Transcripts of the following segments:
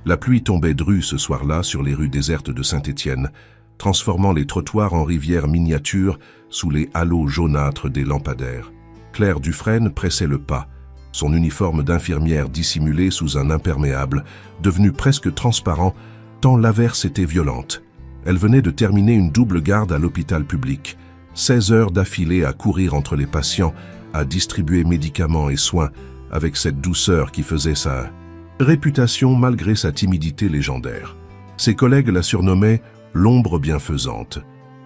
La pluie tombait drue ce soir-là sur les rues désertes de Saint-Étienne, transformant les trottoirs en rivières miniatures sous les halos jaunâtres des lampadaires. Claire Dufresne pressait le pas, son uniforme d'infirmière dissimulé sous un imperméable, devenu presque transparent, tant l'averse était violente. Elle venait de terminer une double garde à l'hôpital public, 16 heures d'affilée à courir entre les patients, à distribuer médicaments et soins, avec cette douceur qui faisait sa réputation malgré sa timidité légendaire. Ses collègues la surnommaient « l'ombre bienfaisante »,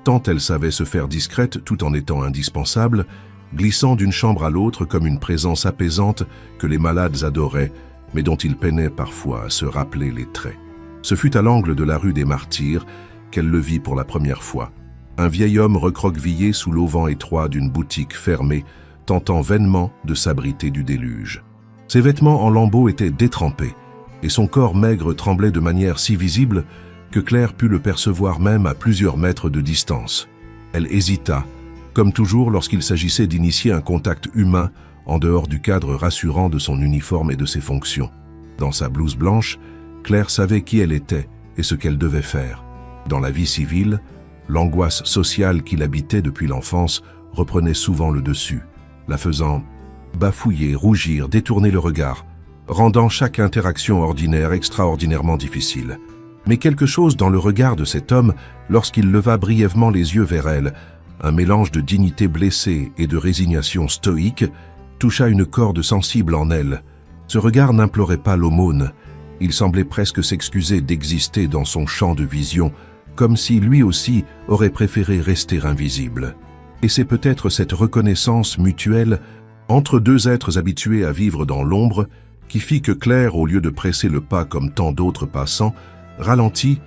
tant elle savait se faire discrète tout en étant indispensable, glissant d'une chambre à l'autre comme une présence apaisante que les malades adoraient, mais dont ils peinaient parfois à se rappeler les traits. Ce fut à l'angle de la rue des Martyrs qu'elle le vit pour la première fois. Un vieil homme recroquevillé sous l'auvent étroit d'une boutique fermée, tentant vainement de s'abriter du déluge. Ses vêtements en lambeaux étaient détrempés, et son corps maigre tremblait de manière si visible que Claire put le percevoir même à plusieurs mètres de distance. Elle hésita, comme toujours lorsqu'il s'agissait d'initier un contact humain en dehors du cadre rassurant de son uniforme et de ses fonctions. Dans sa blouse blanche, Claire savait qui elle était et ce qu'elle devait faire. Dans la vie civile, l'angoisse sociale qui l'habitait depuis l'enfance reprenait souvent le dessus, la faisant bafouiller, rougir, détourner le regard, rendant chaque interaction ordinaire extraordinairement difficile. Mais quelque chose dans le regard de cet homme, lorsqu'il leva brièvement les yeux vers elle, un mélange de dignité blessée et de résignation stoïque, toucha une corde sensible en elle. Ce regard n'implorait pas l'aumône, il semblait presque s'excuser d'exister dans son champ de vision, comme si lui aussi aurait préféré rester invisible. Et c'est peut-être cette reconnaissance mutuelle entre deux êtres habitués à vivre dans l'ombre qui fit que Claire, au lieu de presser le pas comme tant d'autres passants, ralentit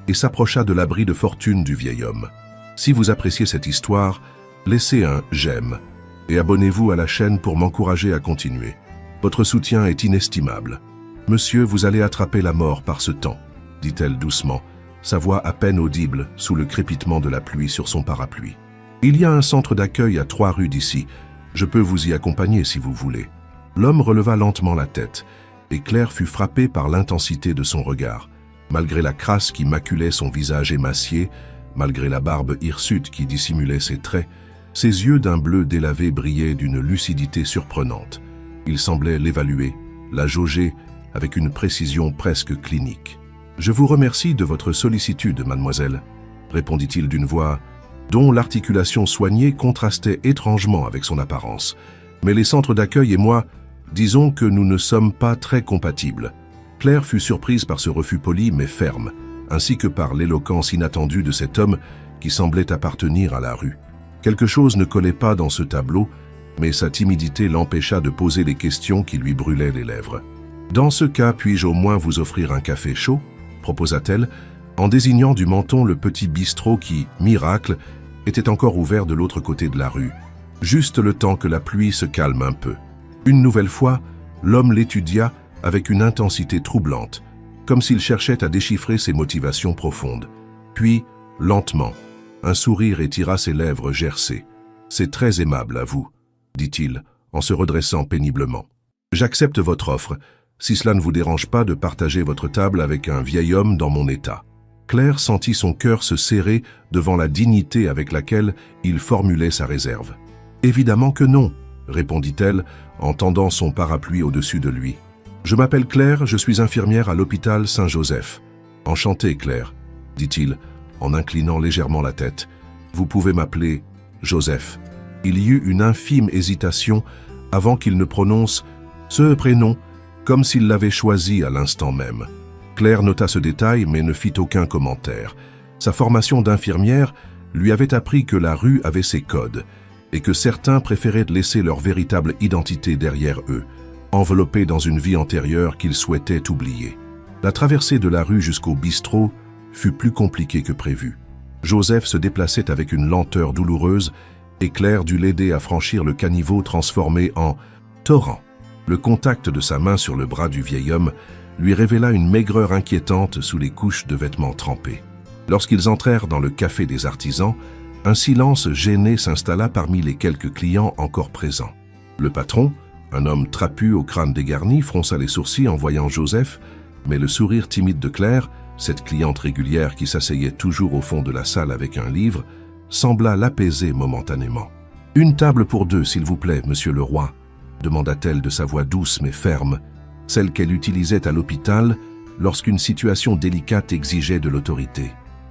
et s'approcha de l'abri de fortune du vieil homme. Si vous appréciez cette histoire, laissez un « j'aime » et abonnez-vous à la chaîne pour m'encourager à continuer. Votre soutien est inestimable. « Monsieur, vous allez attraper la mort par ce temps », dit-elle doucement, sa voix à peine audible sous le crépitement de la pluie sur son parapluie. « Il y a un centre d'accueil à 3 rues d'ici. Je peux vous y accompagner si vous voulez. » L'homme releva lentement la tête, et Claire fut frappée par l'intensité de son regard. Malgré la crasse qui maculait son visage émacié, malgré la barbe hirsute qui dissimulait ses traits, ses yeux d'un bleu délavé brillaient d'une lucidité surprenante. Il semblait l'évaluer, la jauger avec une précision presque clinique. « Je vous remercie de votre sollicitude, mademoiselle, » répondit-il d'une voix dont l'articulation soignée contrastait étrangement avec son apparence. « Mais les centres d'accueil et moi, disons que nous ne sommes pas très compatibles. » Claire fut surprise par ce refus poli mais ferme, ainsi que par l'éloquence inattendue de cet homme qui semblait appartenir à la rue. Quelque chose ne collait pas dans ce tableau, mais sa timidité l'empêcha de poser les questions qui lui brûlaient les lèvres. « Dans ce cas, puis-je au moins vous offrir un café chaud ?» proposa-t-elle, en désignant du menton le petit bistrot qui, miracle, était encore ouvert de l'autre côté de la rue, juste le temps que la pluie se calme un peu. Une nouvelle fois, l'homme l'étudia avec une intensité troublante, comme s'il cherchait à déchiffrer ses motivations profondes. Puis, lentement, un sourire étira ses lèvres gercées. « C'est très aimable à vous, » dit-il, en se redressant péniblement. « J'accepte votre offre, si cela ne vous dérange pas de partager votre table avec un vieil homme dans mon état. » Claire sentit son cœur se serrer devant la dignité avec laquelle il formulait sa réserve. « Évidemment que non, » répondit-elle en tendant son parapluie au-dessus de lui. « Je m'appelle Claire, je suis infirmière à l'hôpital Saint-Joseph. »« Enchantée, Claire, » dit-il en inclinant légèrement la tête. « Vous pouvez m'appeler Joseph. » Il y eut une infime hésitation avant qu'il ne prononce ce prénom comme s'il l'avait choisi à l'instant même. Claire nota ce détail mais ne fit aucun commentaire. Sa formation d'infirmière lui avait appris que la rue avait ses codes et que certains préféraient laisser leur véritable identité derrière eux, enveloppés dans une vie antérieure qu'ils souhaitaient oublier. La traversée de la rue jusqu'au bistrot fut plus compliquée que prévu. Joseph se déplaçait avec une lenteur douloureuse et Claire dut l'aider à franchir le caniveau transformé en torrent. Le contact de sa main sur le bras du vieil homme lui révéla une maigreur inquiétante sous les couches de vêtements trempés. Lorsqu'ils entrèrent dans le café des artisans, un silence gêné s'installa parmi les quelques clients encore présents. Le patron, un homme trapu au crâne dégarni, fronça les sourcils en voyant Joseph, Mais le sourire timide de Claire, cette cliente régulière qui s'asseyait toujours au fond de la salle avec un livre, sembla l'apaiser momentanément. « Une table pour deux, s'il vous plaît, monsieur le roi », demanda-t-elle de sa voix douce mais ferme, celle qu'elle utilisait à l'hôpital lorsqu'une situation délicate exigeait de l'autorité.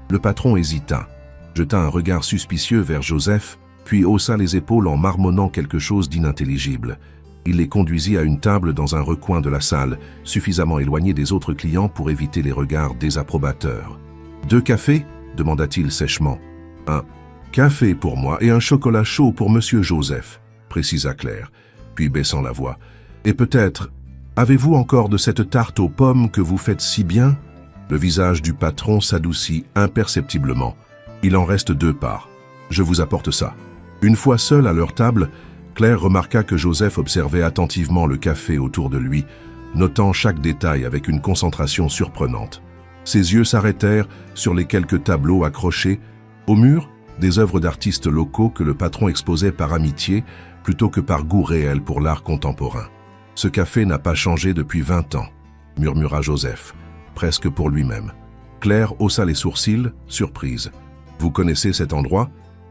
Le patron hésita, jeta un regard suspicieux vers Joseph, puis haussa les épaules en marmonnant quelque chose d'inintelligible. Il les conduisit à une table dans un recoin de la salle, suffisamment éloigné des autres clients pour éviter les regards désapprobateurs. « 2 cafés » demanda-t-il sèchement. « Un café pour moi et un chocolat chaud pour monsieur Joseph », précisa Claire, puis baissant la voix. « Et peut-être, avez-vous encore de cette tarte aux pommes que vous faites si bien ?» Le visage du patron s'adoucit imperceptiblement. « Il en reste 2 parts. Je vous apporte ça. » Une fois seule à leur table, Claire remarqua que Joseph observait attentivement le café autour de lui, notant chaque détail avec une concentration surprenante. Ses yeux s'arrêtèrent sur les quelques tableaux accrochés au mur, des œuvres d'artistes locaux que le patron exposait par amitié plutôt que par goût réel pour l'art contemporain. « Ce café n'a pas changé depuis 20 ans, » murmura Joseph, presque pour lui-même. Claire haussa les sourcils, surprise. « Vous connaissez cet endroit ?»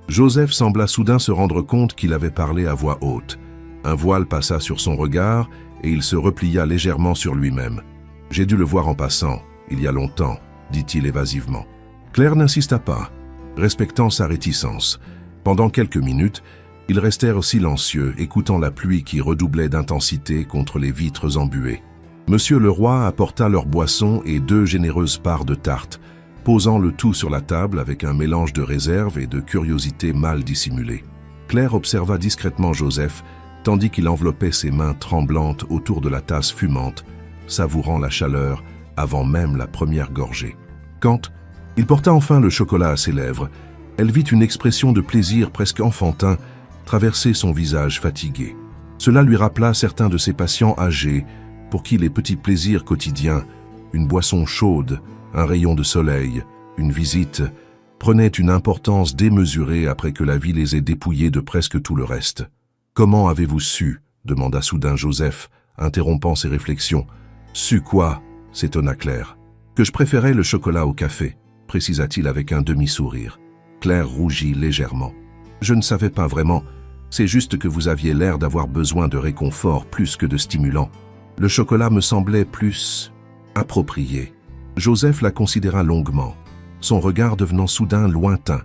Joseph sembla soudain se rendre compte qu'il avait parlé à voix haute. Un voile passa sur son regard et il se replia légèrement sur lui-même. « J'ai dû le voir en passant, il y a longtemps, » dit-il évasivement. Claire n'insista pas, respectant sa réticence. Pendant quelques minutes, ils restèrent silencieux, écoutant la pluie qui redoublait d'intensité contre les vitres embuées. Monsieur le roi apporta leur boisson et 2 généreuses parts de tarte, posant le tout sur la table avec un mélange de réserve et de curiosité mal dissimulée. Claire observa discrètement Joseph, tandis qu'il enveloppait ses mains tremblantes autour de la tasse fumante, savourant la chaleur avant même la première gorgée. Quand il porta enfin le chocolat à ses lèvres, elle vit une expression de plaisir presque enfantin traverser son visage fatigué. Cela lui rappela certains de ses patients âgés, pour qui les petits plaisirs quotidiens, une boisson chaude, un rayon de soleil, une visite, prenaient une importance démesurée après que la vie les ait dépouillés de presque tout le reste. « Comment avez-vous su ?» demanda soudain Joseph, interrompant ses réflexions. « Su quoi ?» s'étonna Claire. « Que je préférais le chocolat au café », précisa-t-il avec un demi-sourire. Claire rougit légèrement. « Je ne savais pas vraiment. C'est juste que vous aviez l'air d'avoir besoin de réconfort plus que de stimulant. Le chocolat me semblait plus approprié. » Joseph la considéra longuement, son regard devenant soudain lointain,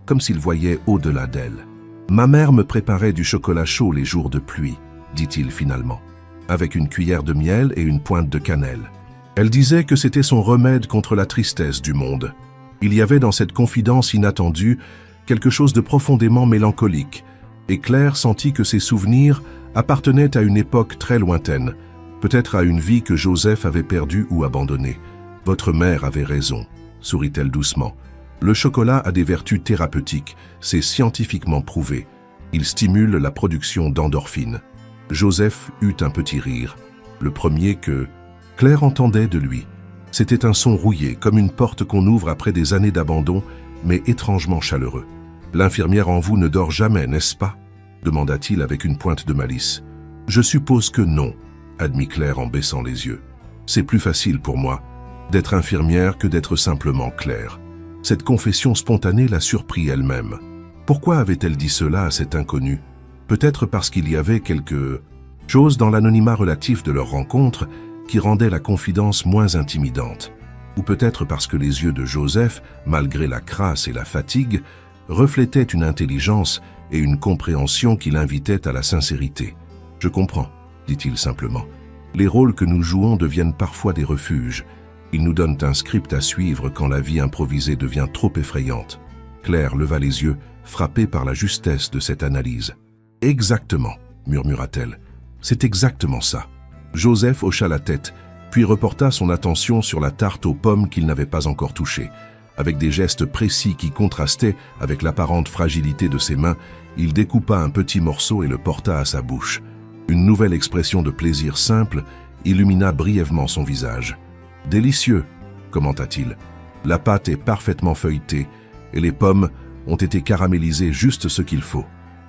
comme s'il voyait au-delà d'elle. « Ma mère me préparait du chocolat chaud les jours de pluie, » dit-il finalement, avec une cuillère de miel et une pointe de cannelle. Elle disait que c'était son remède contre la tristesse du monde. Il y avait dans cette confidence inattendue quelque chose de profondément mélancolique, et Claire sentit que ses souvenirs appartenaient à une époque très lointaine, peut-être à une vie que Joseph avait perdue ou abandonnée. « Votre mère avait raison », sourit-elle doucement. « Le chocolat a des vertus thérapeutiques, c'est scientifiquement prouvé. Il stimule la production d'endorphines. » Joseph eut un petit rire, le premier que Claire entendait de lui. C'était un son rouillé, comme une porte qu'on ouvre après des années d'abandon, mais étrangement chaleureux. « L'infirmière en vous ne dort jamais, n'est-ce pas ?» demanda-t-il avec une pointe de malice. « Je suppose que non », admit Claire en baissant les yeux. « C'est plus facile pour moi d'être infirmière que d'être simplement Claire. » Cette confession spontanée la surprit elle-même. Pourquoi avait-elle dit cela à cet inconnu? Peut-être parce qu'il y avait quelque chose dans l'anonymat relatif de leur rencontre qui rendait la confidence moins intimidante. Ou peut-être parce que les yeux de Joseph, malgré la crasse et la fatigue, reflétaient une intelligence et une compréhension qui l'invitaient à la sincérité. « Je comprends », dit-il simplement. « Les rôles que nous jouons deviennent parfois des refuges. Ils nous donnent un script à suivre quand la vie improvisée devient trop effrayante. » Claire leva les yeux, frappée par la justesse de cette analyse. « Exactement, » murmura-t-elle. « C'est exactement ça. » Joseph hocha la tête, puis reporta son attention sur la tarte aux pommes qu'il n'avait pas encore touchée. Avec des gestes précis qui contrastaient avec l'apparente fragilité de ses mains, il découpa un petit morceau et le porta à sa bouche. Une nouvelle expression de plaisir simple illumina brièvement son visage. « Délicieux !» commenta-t-il. « La pâte est parfaitement feuilletée et les pommes ont été caramélisées juste ce qu'il faut. »«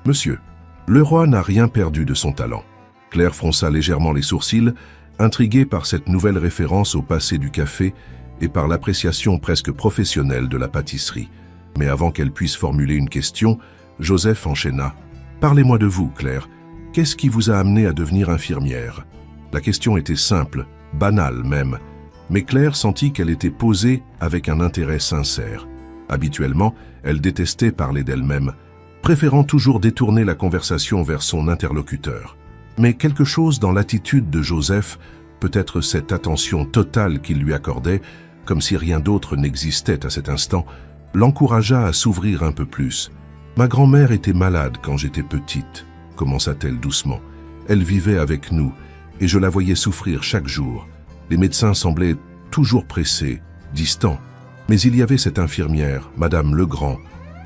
Monsieur, le roi n'a rien perdu de son talent. » Claire fronça légèrement les sourcils, Intrigué par cette nouvelle référence au passé du café et par l'appréciation presque professionnelle de la pâtisserie. Mais avant qu'elle puisse formuler une question, Joseph enchaîna. « Parlez-moi de vous, Claire. Qu'est-ce qui vous a amené à devenir infirmière ?» La question était simple, banale même, mais Claire sentit qu'elle était posée avec un intérêt sincère. Habituellement, elle détestait parler d'elle-même, préférant toujours détourner la conversation vers son interlocuteur. Mais quelque chose dans l'attitude de Joseph, peut-être cette attention totale qu'il lui accordait, comme si rien d'autre n'existait à cet instant, l'encouragea à s'ouvrir un peu plus. « Ma grand-mère était malade quand j'étais petite », commença-t-elle doucement. « Elle vivait avec nous, et je la voyais souffrir chaque jour. Les médecins semblaient toujours pressés, distants. Mais il y avait cette infirmière, Madame Legrand,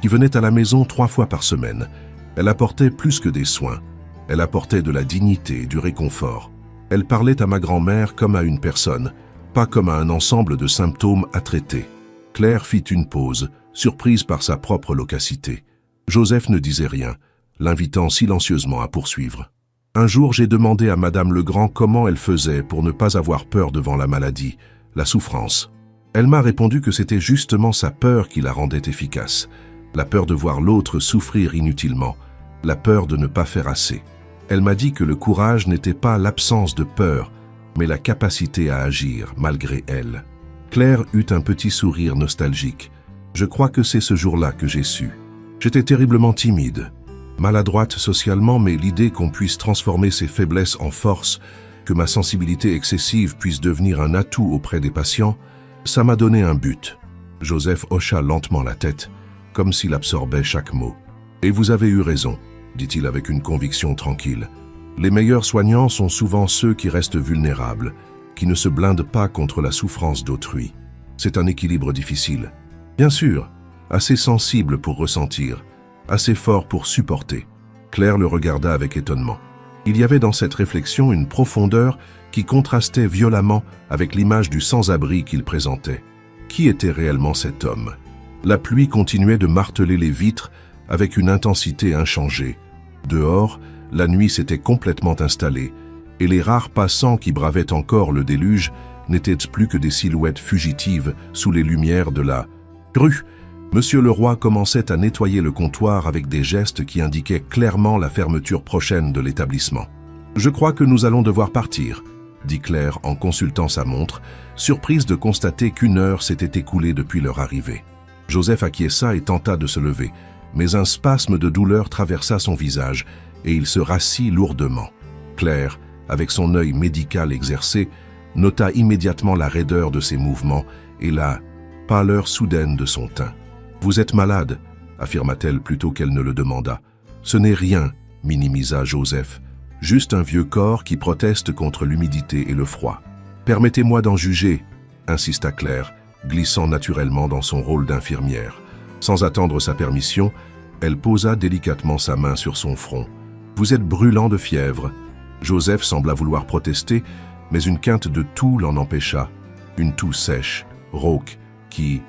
qui venait à la maison 3 fois par semaine. Elle apportait plus que des soins. Elle apportait de la dignité et du réconfort. Elle parlait à ma grand-mère comme à une personne, pas comme à un ensemble de symptômes à traiter. » Claire fit une pause, surprise par sa propre loquacité. Joseph ne disait rien, l'invitant silencieusement à poursuivre. « Un jour, j'ai demandé à Madame Legrand comment elle faisait pour ne pas avoir peur devant la maladie, la souffrance. Elle m'a répondu que c'était justement sa peur qui la rendait efficace, la peur de voir l'autre souffrir inutilement, la peur de ne pas faire assez. Elle m'a dit que le courage n'était pas l'absence de peur, mais la capacité à agir malgré elle. » Claire eut un petit sourire nostalgique. « Je crois que c'est ce jour-là que j'ai su. J'étais terriblement timide, maladroite socialement, mais l'idée qu'on puisse transformer ses faiblesses en force, que ma sensibilité excessive puisse devenir un atout auprès des patients, ça m'a donné un but. » Joseph hocha lentement la tête, comme s'il absorbait chaque mot. « Et vous avez eu raison, » dit-il avec une conviction tranquille. « Les meilleurs soignants sont souvent ceux qui restent vulnérables, qui ne se blindent pas contre la souffrance d'autrui. C'est un équilibre difficile. Bien sûr, assez sensible pour ressentir, assez fort pour supporter. » Claire le regarda avec étonnement. Il y avait dans cette réflexion une profondeur qui contrastait violemment avec l'image du sans-abri qu'il présentait. Qui était réellement cet homme? La pluie continuait de marteler les vitres avec une intensité inchangée. Dehors, la nuit s'était complètement installée, et les rares passants qui bravaient encore le déluge n'étaient plus que des silhouettes fugitives sous les lumières de la grue. Monsieur Leroy commençait à nettoyer le comptoir avec des gestes qui indiquaient clairement la fermeture prochaine de l'établissement. « Je crois que nous allons devoir partir », dit Claire en consultant sa montre, surprise de constater qu'1 heure s'était écoulée depuis leur arrivée. Joseph acquiesça et tenta de se lever, mais un spasme de douleur traversa son visage et il se rassit lourdement. Claire, avec son œil médical exercé, nota immédiatement la raideur de ses mouvements et la pâleur soudaine de son teint. « Vous êtes malade », affirma-t-elle plutôt qu'elle ne le demanda. « Ce n'est rien », minimisa Joseph, « juste un vieux corps qui proteste contre l'humidité et le froid. »« Permettez-moi d'en juger », insista Claire, glissant naturellement dans son rôle d'infirmière. Sans attendre sa permission, elle posa délicatement sa main sur son front. « Vous êtes brûlant de fièvre. » Joseph sembla vouloir protester, mais une quinte de toux l'en empêcha. Une toux sèche, rauque, qui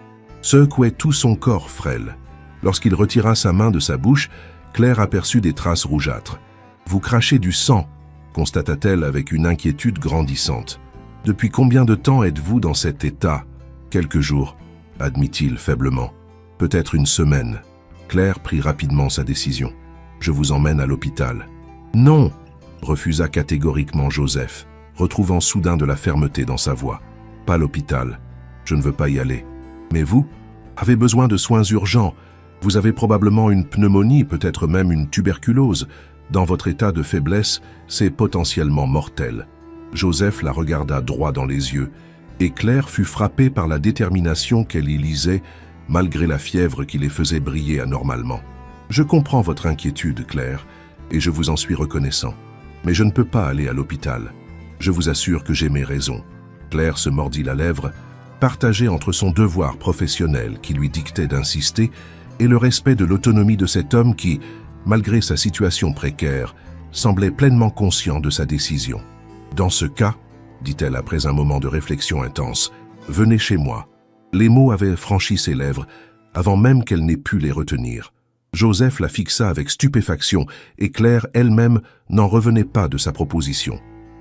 secouait tout son corps frêle. Lorsqu'il retira sa main de sa bouche, Claire aperçut des traces rougeâtres. « Vous crachez du sang », constata-t-elle avec une inquiétude grandissante. « Depuis combien de temps êtes-vous dans cet état ?»« Quelques jours », admit-il faiblement. « Peut-être 1 semaine. » Claire prit rapidement sa décision. « Je vous emmène à l'hôpital. »« Non !» refusa catégoriquement Joseph, retrouvant soudain de la fermeté dans sa voix. « Pas l'hôpital. Je ne veux pas y aller. Mais vous avez besoin de soins urgents. Vous avez probablement une pneumonie, peut-être même une tuberculose. Dans votre état de faiblesse, c'est potentiellement mortel. » Joseph la regarda droit dans les yeux, et Claire fut frappée par la détermination qu'elle y lisait, malgré la fièvre qui les faisait briller anormalement. « Je comprends votre inquiétude, Claire, et je vous en suis reconnaissant. Mais je ne peux pas aller à l'hôpital. Je vous assure que j'ai mes raisons. » Claire se mordit la lèvre, partagée entre son devoir professionnel qui lui dictait d'insister et le respect de l'autonomie de cet homme qui, malgré sa situation précaire, semblait pleinement conscient de sa décision. « Dans ce cas, dit-elle après un moment de réflexion intense, « venez chez moi. » Les mots avaient franchi ses lèvres avant même qu'elle n'ait pu les retenir. Joseph la fixa avec stupéfaction et Claire elle-même n'en revenait pas de sa proposition.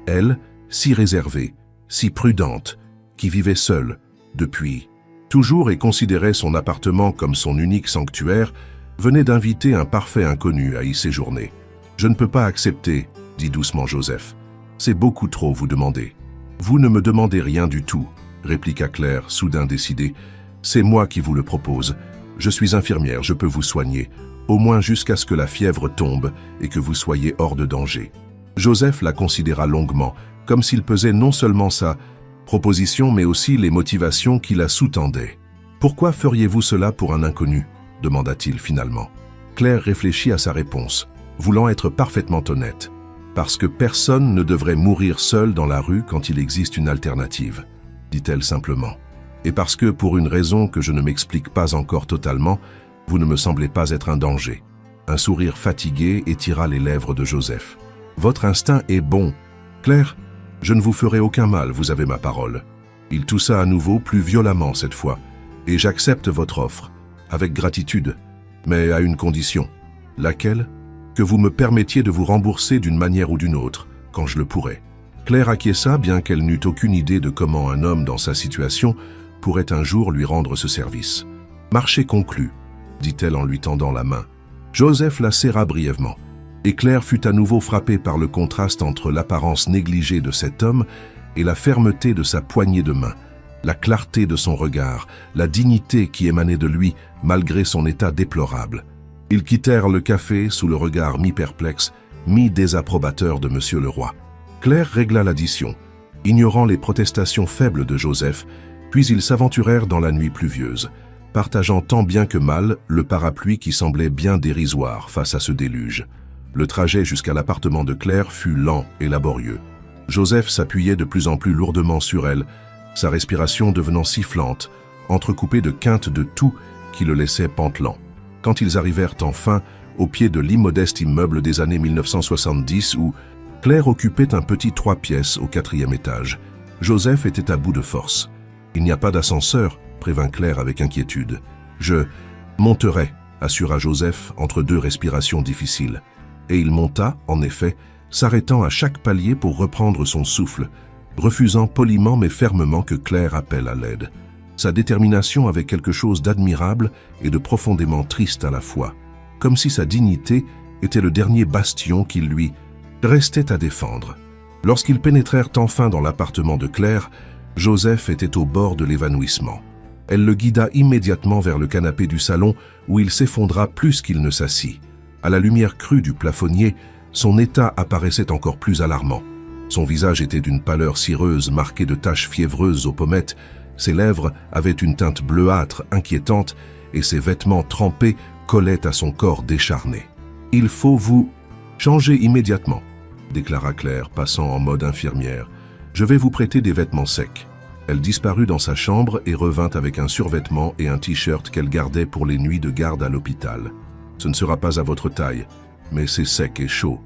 Elle, si réservée, si prudente, qui vivait seule, depuis toujours et considérait son appartement comme son unique sanctuaire, venait d'inviter un parfait inconnu à y séjourner. « Je ne peux pas accepter, » dit doucement Joseph. « C'est beaucoup trop vous demander. »« Vous ne me demandez rien du tout, » répliqua Claire, soudain décidée. « C'est moi qui vous le propose. Je suis infirmière, je peux vous soigner, au moins jusqu'à ce que la fièvre tombe et que vous soyez hors de danger. » Joseph la considéra longuement, comme s'il pesait non seulement sa proposition, mais aussi les motivations qui la sous-tendaient. « Pourquoi feriez-vous cela pour un inconnu ?» demanda-t-il finalement. Claire réfléchit à sa réponse, voulant être parfaitement honnête. « Parce que personne ne devrait mourir seul dans la rue quand il existe une alternative, » dit-elle simplement. « Et parce que, pour une raison que je ne m'explique pas encore totalement, vous ne me semblez pas être un danger. » Un sourire fatigué étira les lèvres de Joseph. « Votre instinct est bon. Claire, je ne vous ferai aucun mal, vous avez ma parole. » Il toussa à nouveau, plus violemment cette fois. « Et j'accepte votre offre, avec gratitude, mais à une condition. » « Laquelle ? » « Que vous me permettiez de vous rembourser d'une manière ou d'une autre, quand je le pourrais. » Claire acquiesça, bien qu'elle n'eût aucune idée de comment un homme dans sa situation pourrait un jour lui rendre ce service. « Marché conclu, » dit-elle en lui tendant la main. Joseph la serra brièvement, et Claire fut à nouveau frappée par le contraste entre l'apparence négligée de cet homme et la fermeté de sa poignée de main, la clarté de son regard, la dignité qui émanait de lui malgré son état déplorable. Ils quittèrent le café sous le regard mi-perplexe, mi-désapprobateur de Monsieur le Roi. Claire régla l'addition, ignorant les protestations faibles de Joseph, puis ils s'aventurèrent dans la nuit pluvieuse, partageant tant bien que mal le parapluie qui semblait bien dérisoire face à ce déluge. Le trajet jusqu'à l'appartement de Claire fut lent et laborieux. Joseph s'appuyait de plus en plus lourdement sur elle, sa respiration devenant sifflante, entrecoupée de quintes de toux qui le laissaient pantelant. Quand ils arrivèrent enfin au pied de l'immodeste immeuble des années 1970 où Claire occupait un petit 3 pièces au 4e étage, Joseph était à bout de force. « Il n'y a pas d'ascenseur » prévint Claire avec inquiétude. « Je monterai » assura Joseph entre deux respirations difficiles. Et il monta, en effet, s'arrêtant à chaque palier pour reprendre son souffle, refusant poliment mais fermement que Claire appelle à l'aide. Sa détermination avait quelque chose d'admirable et de profondément triste à la fois, comme si sa dignité était le dernier bastion qui lui restait à défendre. Lorsqu'ils pénétrèrent enfin dans l'appartement de Claire, Joseph était au bord de l'évanouissement. Elle le guida immédiatement vers le canapé du salon où il s'effondra plus qu'il ne s'assit. À la lumière crue du plafonnier, son état apparaissait encore plus alarmant. Son visage était d'une pâleur cireuse marquée de taches fiévreuses aux pommettes. Ses lèvres avaient une teinte bleuâtre inquiétante et ses vêtements trempés collaient à son corps décharné. « Il faut vous changer immédiatement », déclara Claire, passant en mode infirmière. « Je vais vous prêter des vêtements secs. » Elle disparut dans sa chambre et revint avec un survêtement et un t-shirt qu'elle gardait pour les nuits de garde à l'hôpital. « Ce ne sera pas à votre taille, mais c'est sec et chaud, »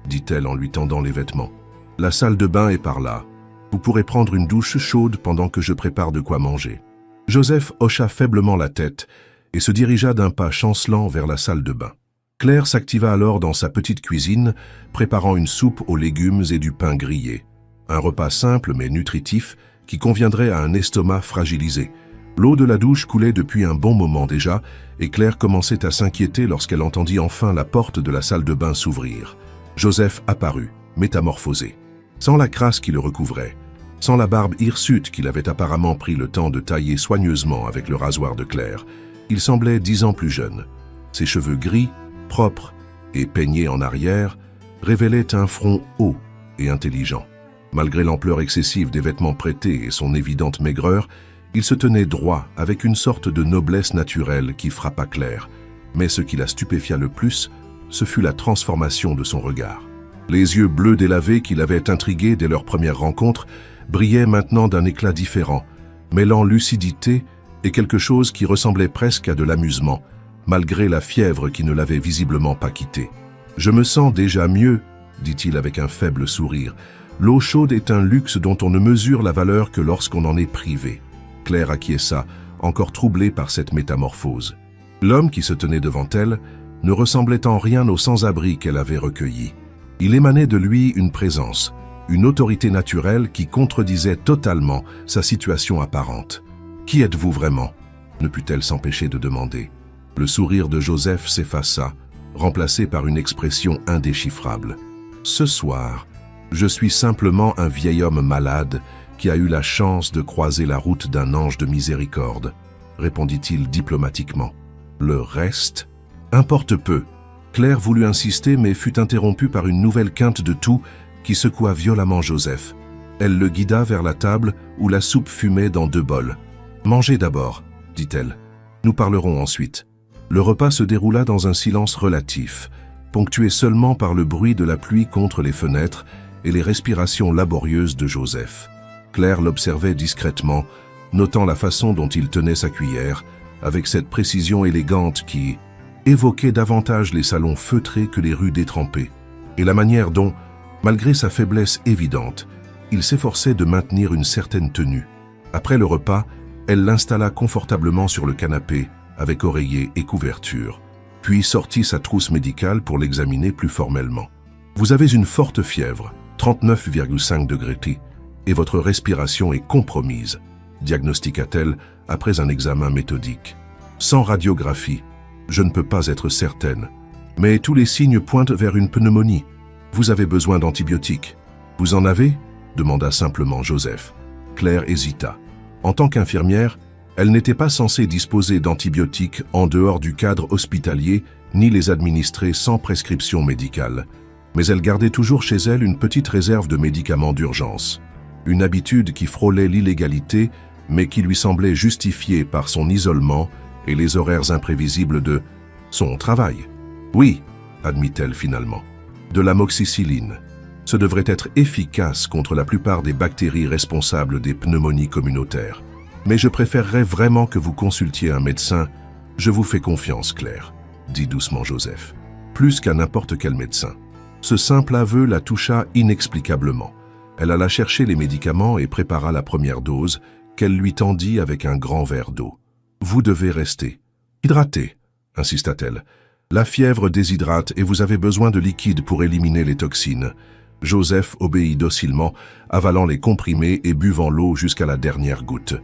dit-elle en lui tendant les vêtements. « La salle de bain est par là. Vous pourrez prendre une douche chaude pendant que je prépare de quoi manger. » Joseph hocha faiblement la tête et se dirigea d'un pas chancelant vers la salle de bain. Claire s'activa alors dans sa petite cuisine, préparant une soupe aux légumes et du pain grillé. Un repas simple mais nutritif qui conviendrait à un estomac fragilisé. L'eau de la douche coulait depuis un bon moment déjà et Claire commençait à s'inquiéter lorsqu'elle entendit enfin la porte de la salle de bain s'ouvrir. Joseph apparut, métamorphosé. Sans la crasse qui le recouvrait, sans la barbe hirsute qu'il avait apparemment pris le temps de tailler soigneusement avec le rasoir de Claire, il semblait 10 ans plus jeune. Ses cheveux gris, propres et peignés en arrière, révélaient un front haut et intelligent. Malgré l'ampleur excessive des vêtements prêtés et son évidente maigreur, il se tenait droit avec une sorte de noblesse naturelle qui frappa Claire. Mais ce qui la stupéfia le plus, ce fut la transformation de son regard. Les yeux bleus délavés qui l'avaient intrigué dès leur première rencontre brillaient maintenant d'un éclat différent, mêlant lucidité et quelque chose qui ressemblait presque à de l'amusement, malgré la fièvre qui ne l'avait visiblement pas quitté. « Je me sens déjà mieux », dit-il avec un faible sourire. « L'eau chaude est un luxe dont on ne mesure la valeur que lorsqu'on en est privé. » Claire acquiesça, encore troublée par cette métamorphose. L'homme qui se tenait devant elle ne ressemblait en rien au sans-abri qu'elle avait recueilli. Il émanait de lui une présence, une autorité naturelle qui contredisait totalement sa situation apparente. « Qui êtes-vous vraiment » ne put-elle s'empêcher de demander. Le sourire de Joseph s'effaça, remplacé par une expression indéchiffrable. « Ce soir, je suis simplement un vieil homme malade qui a eu la chance de croiser la route d'un ange de miséricorde, » répondit-il diplomatiquement. « Le reste importe peu. » Claire voulut insister mais fut interrompue par une nouvelle quinte de toux qui secoua violemment Joseph. Elle le guida vers la table où la soupe fumait dans 2 bols. « Mangez d'abord, » dit-elle. « Nous parlerons ensuite. » Le repas se déroula dans un silence relatif, ponctué seulement par le bruit de la pluie contre les fenêtres et les respirations laborieuses de Joseph. Claire l'observait discrètement, notant la façon dont il tenait sa cuillère, avec cette précision élégante qui évoquait davantage les salons feutrés que les rues détrempées, et la manière dont, malgré sa faiblesse évidente, il s'efforçait de maintenir une certaine tenue. Après le repas, elle l'installa confortablement sur le canapé, avec oreiller et couverture, puis sortit sa trousse médicale pour l'examiner plus formellement. « Vous avez une forte fièvre, 39,5 degrés T, et votre respiration est compromise, » diagnostiqua-t-elle après un examen méthodique. « Sans radiographie, je ne peux pas être certaine, mais tous les signes pointent vers une pneumonie. Vous avez besoin d'antibiotiques. Vous en avez » demanda simplement Joseph. Claire hésita. En tant qu'infirmière, elle n'était pas censée disposer d'antibiotiques en dehors du cadre hospitalier, ni les administrer sans prescription médicale. Mais elle gardait toujours chez elle une petite réserve de médicaments d'urgence. Une habitude qui frôlait l'illégalité, mais qui lui semblait justifiée par son isolement et les horaires imprévisibles de son travail. « Oui, » admit-elle finalement, « de l'amoxicilline. Ce devrait être efficace contre la plupart des bactéries responsables des pneumonies communautaires. Mais je préférerais vraiment que vous consultiez un médecin. Je vous fais confiance, Claire, » dit doucement Joseph. Plus qu'à n'importe quel médecin. Ce simple aveu la toucha inexplicablement. Elle alla chercher les médicaments et prépara la première dose, qu'elle lui tendit avec un grand verre d'eau. « Vous devez rester hydraté, » insista-t-elle. « La fièvre déshydrate et vous avez besoin de liquide pour éliminer les toxines. » Joseph obéit docilement, avalant les comprimés et buvant l'eau jusqu'à la dernière goutte.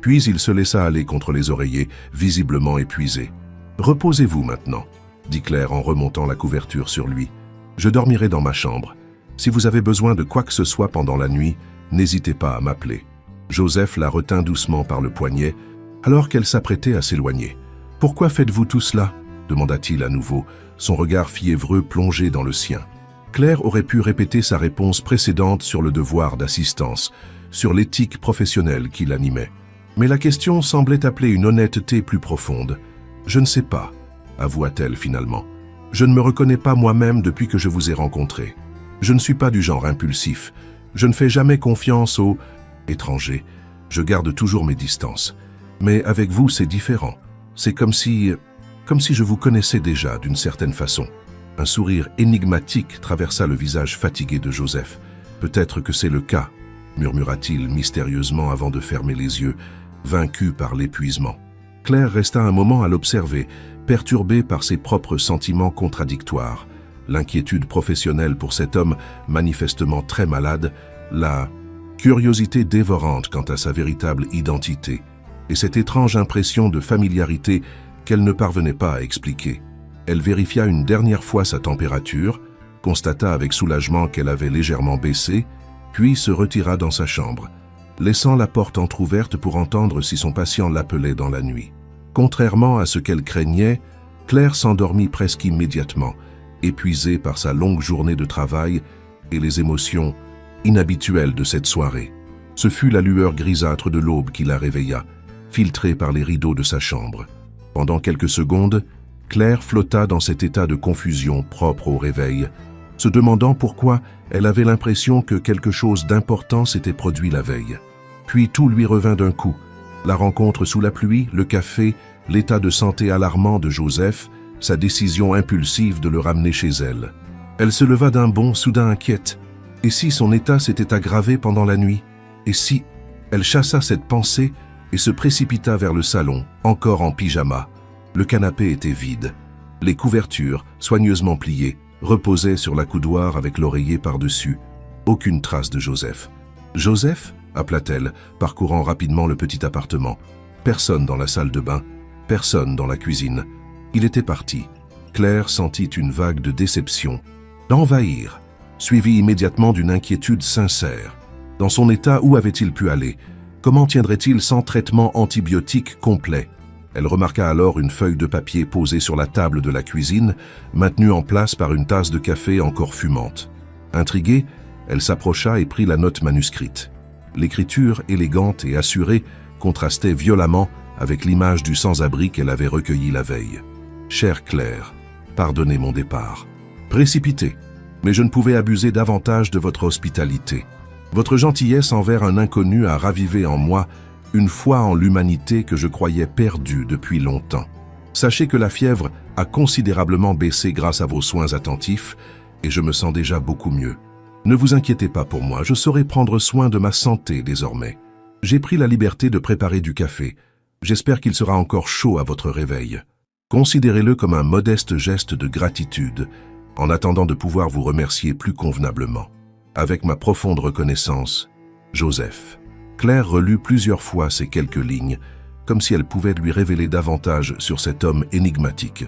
Puis il se laissa aller contre les oreillers, visiblement épuisé. « Reposez-vous maintenant, » dit Claire en remontant la couverture sur lui. « Je dormirai dans ma chambre. Si vous avez besoin de quoi que ce soit pendant la nuit, n'hésitez pas à m'appeler. » Joseph la retint doucement par le poignet, alors qu'elle s'apprêtait à s'éloigner. « Pourquoi faites-vous tout cela ?» demanda-t-il à nouveau, son regard fiévreux plongé dans le sien. Claire aurait pu répéter sa réponse précédente sur le devoir d'assistance, sur l'éthique professionnelle qui l'animait. Mais la question semblait appeler une honnêteté plus profonde. « Je ne sais pas, » avoua-t-elle finalement. « Je ne me reconnais pas moi-même depuis que je vous ai rencontré. Je ne suis pas du genre impulsif. Je ne fais jamais confiance aux étrangers. Je garde toujours mes distances. Mais avec vous, c'est différent. C'est comme si je vous connaissais déjà d'une certaine façon. » Un sourire énigmatique traversa le visage fatigué de Joseph. « Peut-être que c'est le cas, » murmura-t-il mystérieusement avant de fermer les yeux, vaincu par l'épuisement. Claire resta un moment à l'observer, perturbée par ses propres sentiments contradictoires. L'inquiétude professionnelle pour cet homme manifestement très malade, la curiosité dévorante quant à sa véritable identité, et cette étrange impression de familiarité qu'elle ne parvenait pas à expliquer. Elle vérifia une dernière fois sa température, constata avec soulagement qu'elle avait légèrement baissé, puis se retira dans sa chambre, laissant la porte entr'ouverte pour entendre si son patient l'appelait dans la nuit. Contrairement à ce qu'elle craignait, Claire s'endormit presque immédiatement, épuisée par sa longue journée de travail et les émotions inhabituelles de cette soirée. Ce fut la lueur grisâtre de l'aube qui la réveilla, filtrée par les rideaux de sa chambre. Pendant quelques secondes, Claire flotta dans cet état de confusion propre au réveil, se demandant pourquoi elle avait l'impression que quelque chose d'important s'était produit la veille. Puis tout lui revint d'un coup. La rencontre sous la pluie, le café, l'état de santé alarmant de Joseph, sa décision impulsive de le ramener chez elle. Elle se leva d'un bond, soudain inquiète. Et si son état s'était aggravé pendant la nuit? Et si... Elle chassa cette pensée et se précipita vers le salon, encore en pyjama. Le canapé était vide. Les couvertures, soigneusement pliées, reposaient sur l'accoudoir avec l'oreiller par-dessus. Aucune trace de Joseph. « Joseph » appela-t-elle, parcourant rapidement le petit appartement. Personne dans la salle de bain, personne dans la cuisine. Il était parti. Claire sentit une vague de déception l'envahir, suivie immédiatement d'une inquiétude sincère. Dans son état, où avait-il pu aller? Comment tiendrait-il sans traitement antibiotique complet? Elle remarqua alors une feuille de papier posée sur la table de la cuisine, maintenue en place par une tasse de café encore fumante. Intriguée, elle s'approcha et prit la note manuscrite. L'écriture, élégante et assurée, contrastait violemment avec l'image du sans-abri qu'elle avait recueillie la veille. « Chère Claire, pardonnez mon départ. Précipité, mais je ne pouvais abuser davantage de votre hospitalité. Votre gentillesse envers un inconnu a ravivé en moi une foi en l'humanité que je croyais perdue depuis longtemps. Sachez que la fièvre a considérablement baissé grâce à vos soins attentifs et je me sens déjà beaucoup mieux. Ne vous inquiétez pas pour moi, je saurai prendre soin de ma santé désormais. J'ai pris la liberté de préparer du café. J'espère qu'il sera encore chaud à votre réveil. Considérez-le comme un modeste geste de gratitude, en attendant de pouvoir vous remercier plus convenablement. Avec ma profonde reconnaissance, Joseph. » Claire relut plusieurs fois ces quelques lignes, comme si elle pouvait lui révéler davantage sur cet homme énigmatique.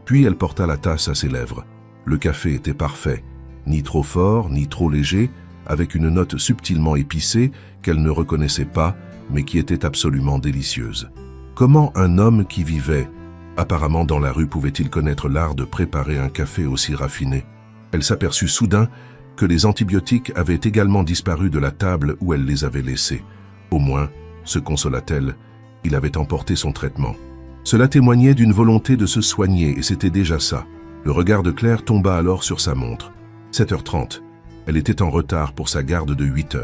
Puis elle porta la tasse à ses lèvres. Le café était parfait, ni trop fort, ni trop léger, avec une note subtilement épicée qu'elle ne reconnaissait pas, mais qui était absolument délicieuse. Comment un homme qui vivait apparemment dans la rue pouvait-il connaître l'art de préparer un café aussi raffiné? Elle s'aperçut soudain que les antibiotiques avaient également disparu de la table où elle les avait laissés. Au moins, se consola-t-elle, il avait emporté son traitement. Cela témoignait d'une volonté de se soigner et c'était déjà ça. Le regard de Claire tomba alors sur sa montre. 7h30. Elle était en retard pour sa garde de 8h.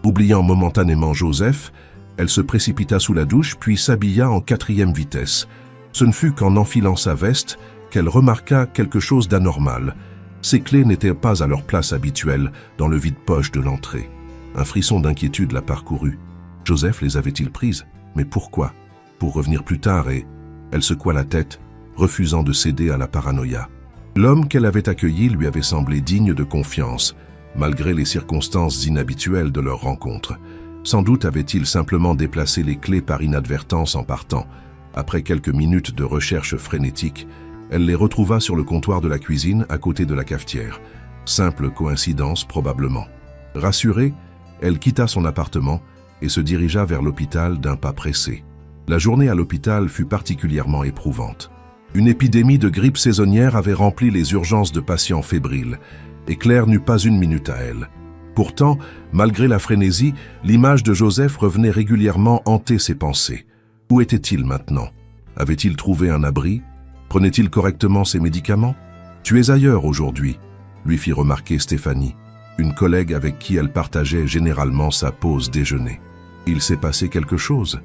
Oubliant momentanément Joseph, elle se précipita sous la douche puis s'habilla en 4e vitesse. Ce ne fut qu'en enfilant sa veste qu'elle remarqua quelque chose d'anormal. Ses clés n'étaient pas à leur place habituelle dans le vide-poche de l'entrée. Un frisson d'inquiétude la parcourut. Joseph les avait-il prises? Mais pourquoi? Pour revenir plus tard et... Elle secoua la tête, refusant de céder à la paranoïa. L'homme qu'elle avait accueilli lui avait semblé digne de confiance, malgré les circonstances inhabituelles de leur rencontre. Sans doute avait-il simplement déplacé les clés par inadvertance en partant. Après quelques minutes de recherche frénétique, elle les retrouva sur le comptoir de la cuisine à côté de la cafetière. Simple coïncidence probablement. Rassurée, elle quitta son appartement et se dirigea vers l'hôpital d'un pas pressé. La journée à l'hôpital fut particulièrement éprouvante. Une épidémie de grippe saisonnière avait rempli les urgences de patients fébriles, et Claire n'eut pas une minute à elle. Pourtant, malgré la frénésie, l'image de Joseph revenait régulièrement hanter ses pensées. Où était-il maintenant? Avait-il trouvé un abri? Prenait-il correctement ses médicaments? « Tu es ailleurs aujourd'hui », lui fit remarquer Stéphanie, une collègue avec qui elle partageait généralement sa pause déjeuner. Il s'est passé quelque chose?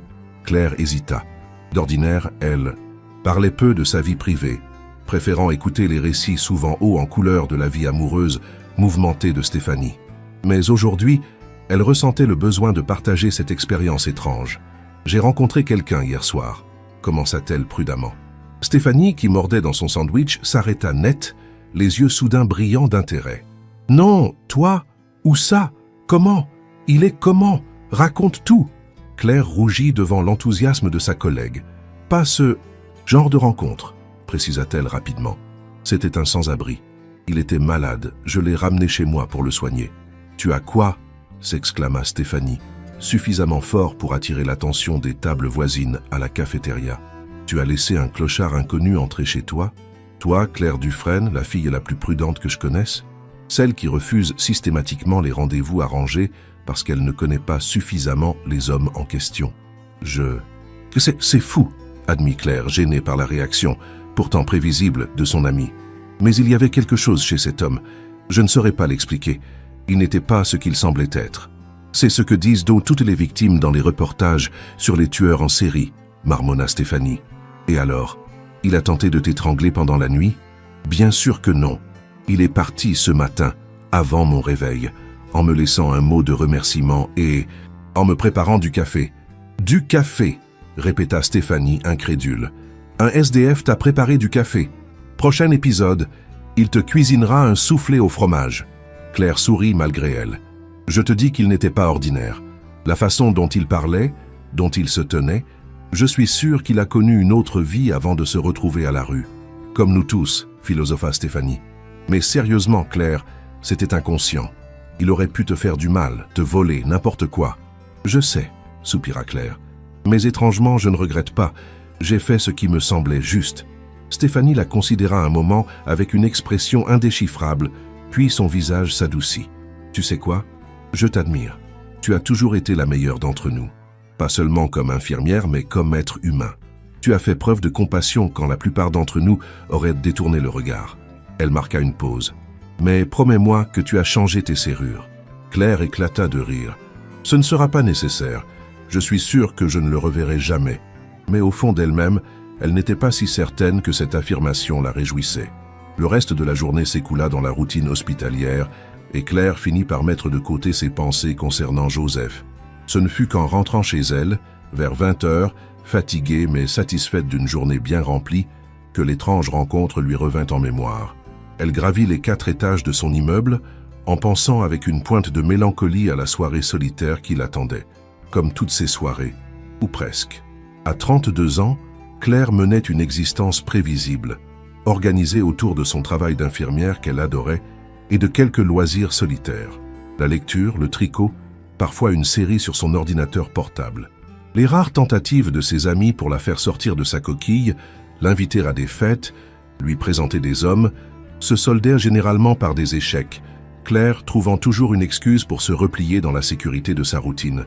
Claire hésita. D'ordinaire, elle parlait peu de sa vie privée, préférant écouter les récits souvent hauts en couleur de la vie amoureuse mouvementée de Stéphanie. Mais aujourd'hui, elle ressentait le besoin de partager cette expérience étrange. « J'ai rencontré quelqu'un hier soir », commença-t-elle prudemment. Stéphanie, qui mordait dans son sandwich, s'arrêta net, les yeux soudain brillants d'intérêt. « Non, toi? Où ça? Comment? Il est comment? Raconte tout !» Claire rougit devant l'enthousiasme de sa collègue. « Pas ce genre de rencontre », précisa-t-elle rapidement. « C'était un sans-abri. Il était malade, je l'ai ramené chez moi pour le soigner. »« Tu as quoi ?» s'exclama Stéphanie, suffisamment fort pour attirer l'attention des tables voisines à la cafétéria. « Tu as laissé un clochard inconnu entrer chez toi? Toi, Claire Dufresne, la fille la plus prudente que je connaisse? Celle qui refuse systématiquement les rendez-vous arrangés parce qu'elle ne connaît pas suffisamment les hommes en question. C'est fou, admit Claire, gênée par la réaction, pourtant prévisible, de son amie. Mais il y avait quelque chose chez cet homme. Je ne saurais pas l'expliquer. Il n'était pas ce qu'il semblait être. C'est ce que disent toutes les victimes dans les reportages sur les tueurs en série, marmonna Stéphanie. Et alors, il a tenté de t'étrangler pendant la nuit? Bien sûr que non. Il est parti ce matin, avant mon réveil, en me laissant un mot de remerciement et en me préparant du café. « Du café !» répéta Stéphanie, incrédule. « Un SDF t'a préparé du café. Prochain épisode, il te cuisinera un soufflé au fromage. » Claire sourit malgré elle. Je te dis qu'il n'était pas ordinaire. La façon dont il parlait, dont il se tenait, je suis sûr qu'il a connu une autre vie avant de se retrouver à la rue. Comme nous tous, philosopha Stéphanie. Mais sérieusement, Claire, c'était inconscient. Il aurait pu te faire du mal, te voler, n'importe quoi. Je sais, soupira Claire. Mais étrangement, je ne regrette pas. J'ai fait ce qui me semblait juste. Stéphanie la considéra un moment avec une expression indéchiffrable, puis son visage s'adoucit. Tu sais quoi? Je t'admire. Tu as toujours été la meilleure d'entre nous. Pas seulement comme infirmière, mais comme être humain. Tu as fait preuve de compassion quand la plupart d'entre nous auraient détourné le regard. Elle marqua une pause. Mais promets-moi que tu as changé tes serrures. Claire éclata de rire. Ce ne sera pas nécessaire. Je suis sûr que je ne le reverrai jamais. Mais au fond d'elle-même, elle n'était pas si certaine que cette affirmation la réjouissait. Le reste de la journée s'écoula dans la routine hospitalière et Claire finit par mettre de côté ses pensées concernant Joseph. Ce ne fut qu'en rentrant chez elle, vers 20 heures, fatiguée mais satisfaite d'une journée bien remplie, que l'étrange rencontre lui revint en mémoire. Elle gravit les 4 étages de son immeuble en pensant avec une pointe de mélancolie à la soirée solitaire qui l'attendait, comme toutes ses soirées, ou presque. À 32 ans, Claire menait une existence prévisible, organisée autour de son travail d'infirmière qu'elle adorait et de quelques loisirs solitaires. La lecture, le tricot, parfois une série sur son ordinateur portable. Les rares tentatives de ses amis pour la faire sortir de sa coquille, l'inviter à des fêtes, lui présenter des hommes, se soldèrent généralement par des échecs, Claire trouvant toujours une excuse pour se replier dans la sécurité de sa routine.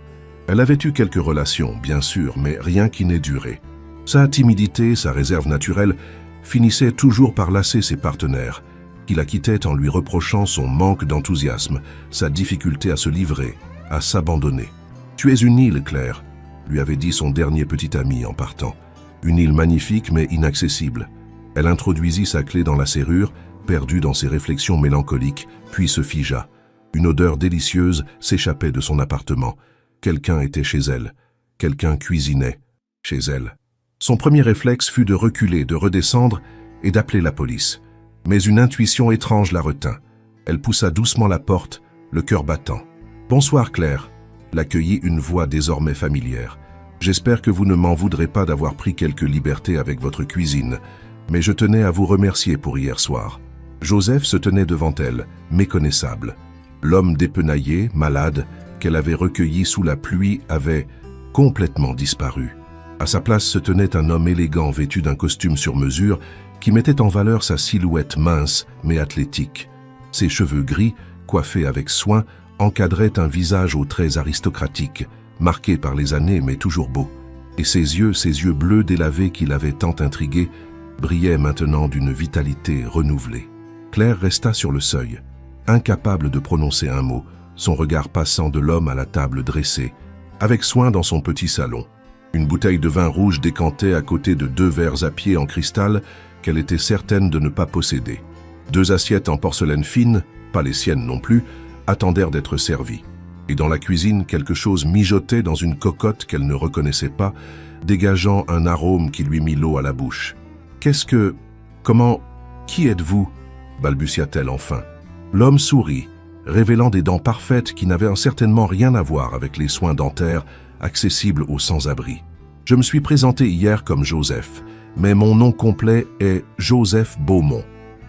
Elle avait eu quelques relations, bien sûr, mais rien qui n'ait duré. Sa timidité, sa réserve naturelle, finissaient toujours par lasser ses partenaires, qui la quittaient en lui reprochant son manque d'enthousiasme, sa difficulté à se livrer, à s'abandonner. « Tu es une île, Claire », lui avait dit son dernier petit ami en partant. Une île magnifique mais inaccessible. Elle introduisit sa clé dans la serrure, perdue dans ses réflexions mélancoliques, puis se figea. Une odeur délicieuse s'échappait de son appartement. Quelqu'un était chez elle. Quelqu'un cuisinait chez elle. Son premier réflexe fut de reculer, de redescendre et d'appeler la police. Mais une intuition étrange la retint. Elle poussa doucement la porte, le cœur battant. « Bonsoir Claire », l'accueillit une voix désormais familière. « J'espère que vous ne m'en voudrez pas d'avoir pris quelques libertés avec votre cuisine, mais je tenais à vous remercier pour hier soir. » Joseph se tenait devant elle, méconnaissable. L'homme dépenaillé, malade, qu'elle avait recueilli sous la pluie avait complètement disparu. À sa place se tenait un homme élégant vêtu d'un costume sur mesure qui mettait en valeur sa silhouette mince mais athlétique. Ses cheveux gris, coiffés avec soin, encadraient un visage aux traits aristocratiques, marqué par les années mais toujours beau. Et ses yeux bleus délavés qui l'avaient tant intrigué, brillaient maintenant d'une vitalité renouvelée. Claire resta sur le seuil, incapable de prononcer un mot, son regard passant de l'homme à la table dressée, avec soin dans son petit salon. Une bouteille de vin rouge décantait à côté de 2 verres à pied en cristal qu'elle était certaine de ne pas posséder. 2 assiettes en porcelaine fine, pas les siennes non plus, attendèrent d'être servies. Et dans la cuisine, quelque chose mijotait dans une cocotte qu'elle ne reconnaissait pas, dégageant un arôme qui lui mit l'eau à la bouche. « Qu'est-ce que... Comment... Qui êtes-vous » balbutia-t-elle enfin. L'homme sourit, révélant des dents parfaites qui n'avaient certainement rien à voir avec les soins dentaires accessibles aux sans-abri. « Je me suis présenté hier comme Joseph, mais mon nom complet est Joseph Beaumont, »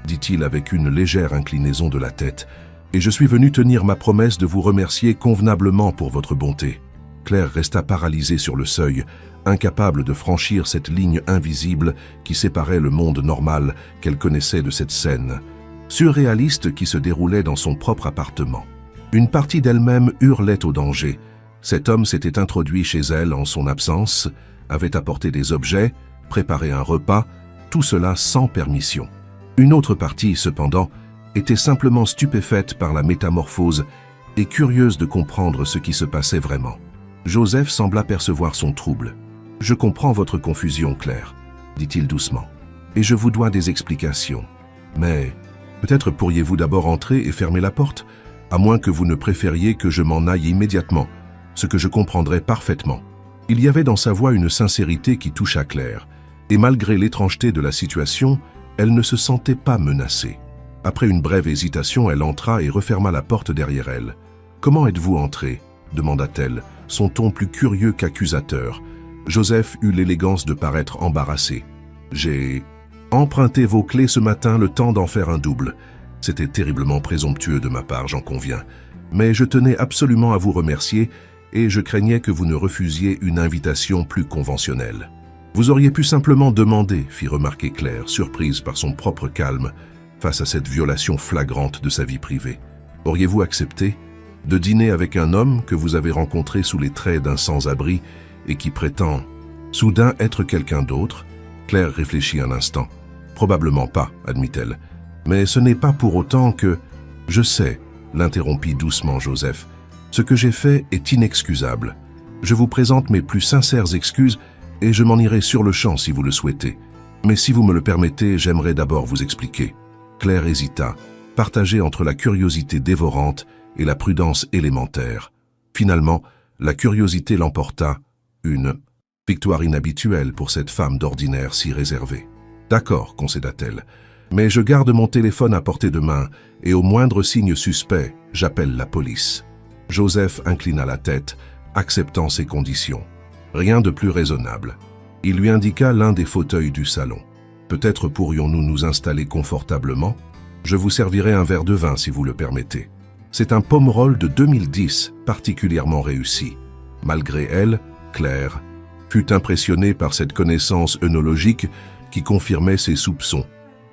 dit-il avec une légère inclinaison de la tête, « et je suis venu tenir ma promesse de vous remercier convenablement pour votre bonté. » Claire resta paralysée sur le seuil, incapable de franchir cette ligne invisible qui séparait le monde normal qu'elle connaissait de cette scène surréaliste qui se déroulait dans son propre appartement. Une partie d'elle-même hurlait au danger. Cet homme s'était introduit chez elle en son absence, avait apporté des objets, préparé un repas, tout cela sans permission. Une autre partie, cependant, était simplement stupéfaite par la métamorphose et curieuse de comprendre ce qui se passait vraiment. Joseph sembla percevoir son trouble. « Je comprends votre confusion, Claire, » dit-il doucement, « et je vous dois des explications. Mais peut-être pourriez-vous d'abord entrer et fermer la porte, à moins que vous ne préfériez que je m'en aille immédiatement, ce que je comprendrais parfaitement. » Il y avait dans sa voix une sincérité qui toucha Claire, et malgré l'étrangeté de la situation, elle ne se sentait pas menacée. Après une brève hésitation, elle entra et referma la porte derrière elle. « Comment êtes-vous entré » demanda-t-elle, son ton plus curieux qu'accusateur. Joseph eut l'élégance de paraître embarrassé. « J'ai emprunté vos clés ce matin, le temps d'en faire un double. C'était terriblement présomptueux de ma part, j'en conviens. Mais je tenais absolument à vous remercier et je craignais que vous ne refusiez une invitation plus conventionnelle. » « Vous auriez pu simplement demander, » fit remarquer Claire, surprise par son propre calme face à cette violation flagrante de sa vie privée. « Auriez-vous accepté de dîner avec un homme que vous avez rencontré sous les traits d'un sans-abri et qui prétend soudain être quelqu'un d'autre ?» Claire réfléchit un instant. « Probablement pas, » admit-elle. « Mais ce n'est pas pour autant que... » « Je sais, » l'interrompit doucement Joseph. « Ce que j'ai fait est inexcusable. Je vous présente mes plus sincères excuses et je m'en irai sur le champ si vous le souhaitez. Mais si vous me le permettez, j'aimerais d'abord vous expliquer. » Claire hésita, partagée entre la curiosité dévorante et la prudence élémentaire. Finalement, la curiosité l'emporta, une victoire inhabituelle pour cette femme d'ordinaire si réservée. « D'accord, » concéda-t-elle, « mais je garde mon téléphone à portée de main et au moindre signe suspect, j'appelle la police. » Joseph inclina la tête, acceptant ces conditions. Rien de plus raisonnable. Il lui indiqua l'un des fauteuils du salon. « Peut-être pourrions-nous nous installer confortablement ? Je vous servirai un verre de vin si vous le permettez. » C'est un Pomerol de 2010, particulièrement réussi. Malgré elle, Claire fut impressionnée par cette connaissance œnologique qui confirmait ses soupçons.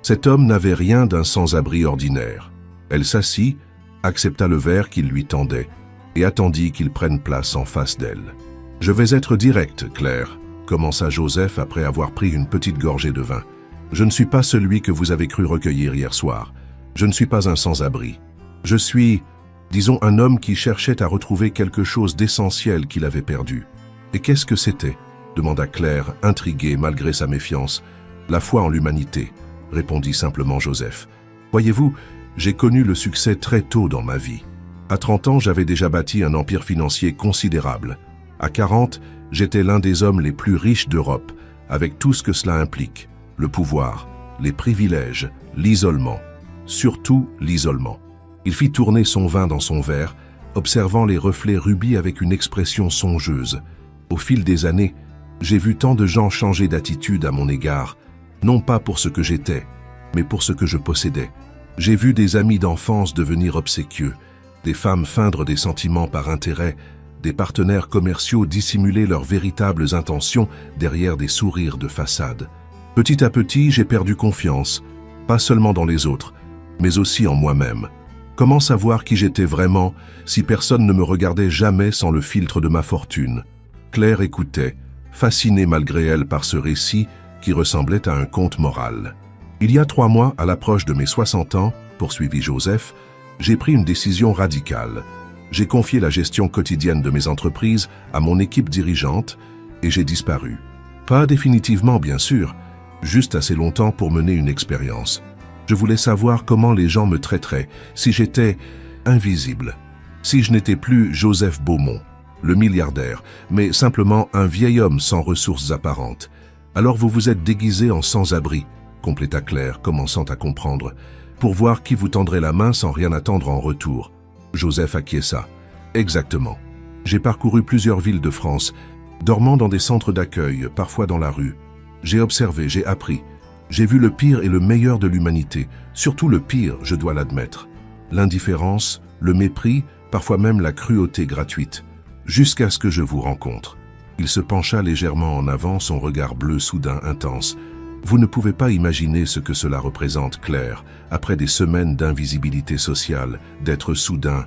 Cet homme n'avait rien d'un sans-abri ordinaire. Elle s'assit, accepta le verre qu'il lui tendait et attendit qu'il prenne place en face d'elle. « Je vais être direct, Claire, » commença Joseph après avoir pris une petite gorgée de vin. « Je ne suis pas celui que vous avez cru recueillir hier soir. Je ne suis pas un sans-abri. Je suis, disons, un homme qui cherchait à retrouver quelque chose d'essentiel qu'il avait perdu. »« Et qu'est-ce que c'était » demanda Claire, intriguée malgré sa méfiance. « La foi en l'humanité, » répondit simplement Joseph. « Voyez-vous, j'ai connu le succès très tôt dans ma vie. À 30 ans, j'avais déjà bâti un empire financier considérable. À 40, j'étais l'un des hommes les plus riches d'Europe, avec tout ce que cela implique. Le pouvoir, les privilèges, l'isolement. Surtout l'isolement. » Il fit tourner son vin dans son verre, observant les reflets rubis avec une expression songeuse. Au fil des années, j'ai vu tant de gens changer d'attitude à mon égard, non pas pour ce que j'étais, mais pour ce que je possédais. J'ai vu des amis d'enfance devenir obséquieux, des femmes feindre des sentiments par intérêt, des partenaires commerciaux dissimuler leurs véritables intentions derrière des sourires de façade. Petit à petit, j'ai perdu confiance, pas seulement dans les autres, mais aussi en moi-même. Comment savoir qui j'étais vraiment si personne ne me regardait jamais sans le filtre de ma fortune? Claire écoutait, fascinée malgré elle par ce récit qui ressemblait à un conte moral. « Il y a 3 mois, à l'approche de mes 60 ans, poursuivit Joseph, j'ai pris une décision radicale. J'ai confié la gestion quotidienne de mes entreprises à mon équipe dirigeante et j'ai disparu. Pas définitivement, bien sûr, juste assez longtemps pour mener une expérience. Je voulais savoir comment les gens me traiteraient, si j'étais invisible, si je n'étais plus Joseph Beaumont, le milliardaire, mais simplement un vieil homme sans ressources apparentes. Alors vous vous êtes déguisé en sans-abri, compléta Claire, commençant à comprendre, pour voir qui vous tendrait la main sans rien attendre en retour. Joseph acquiesça. Exactement. J'ai parcouru plusieurs villes de France, dormant dans des centres d'accueil, parfois dans la rue. J'ai observé, j'ai appris. J'ai vu le pire et le meilleur de l'humanité, surtout le pire, je dois l'admettre. L'indifférence, le mépris, parfois même la cruauté gratuite, jusqu'à ce que je vous rencontre. Il se pencha légèrement en avant, son regard bleu soudain intense. Vous ne pouvez pas imaginer ce que cela représente, Claire, après des semaines d'invisibilité sociale, d'être soudain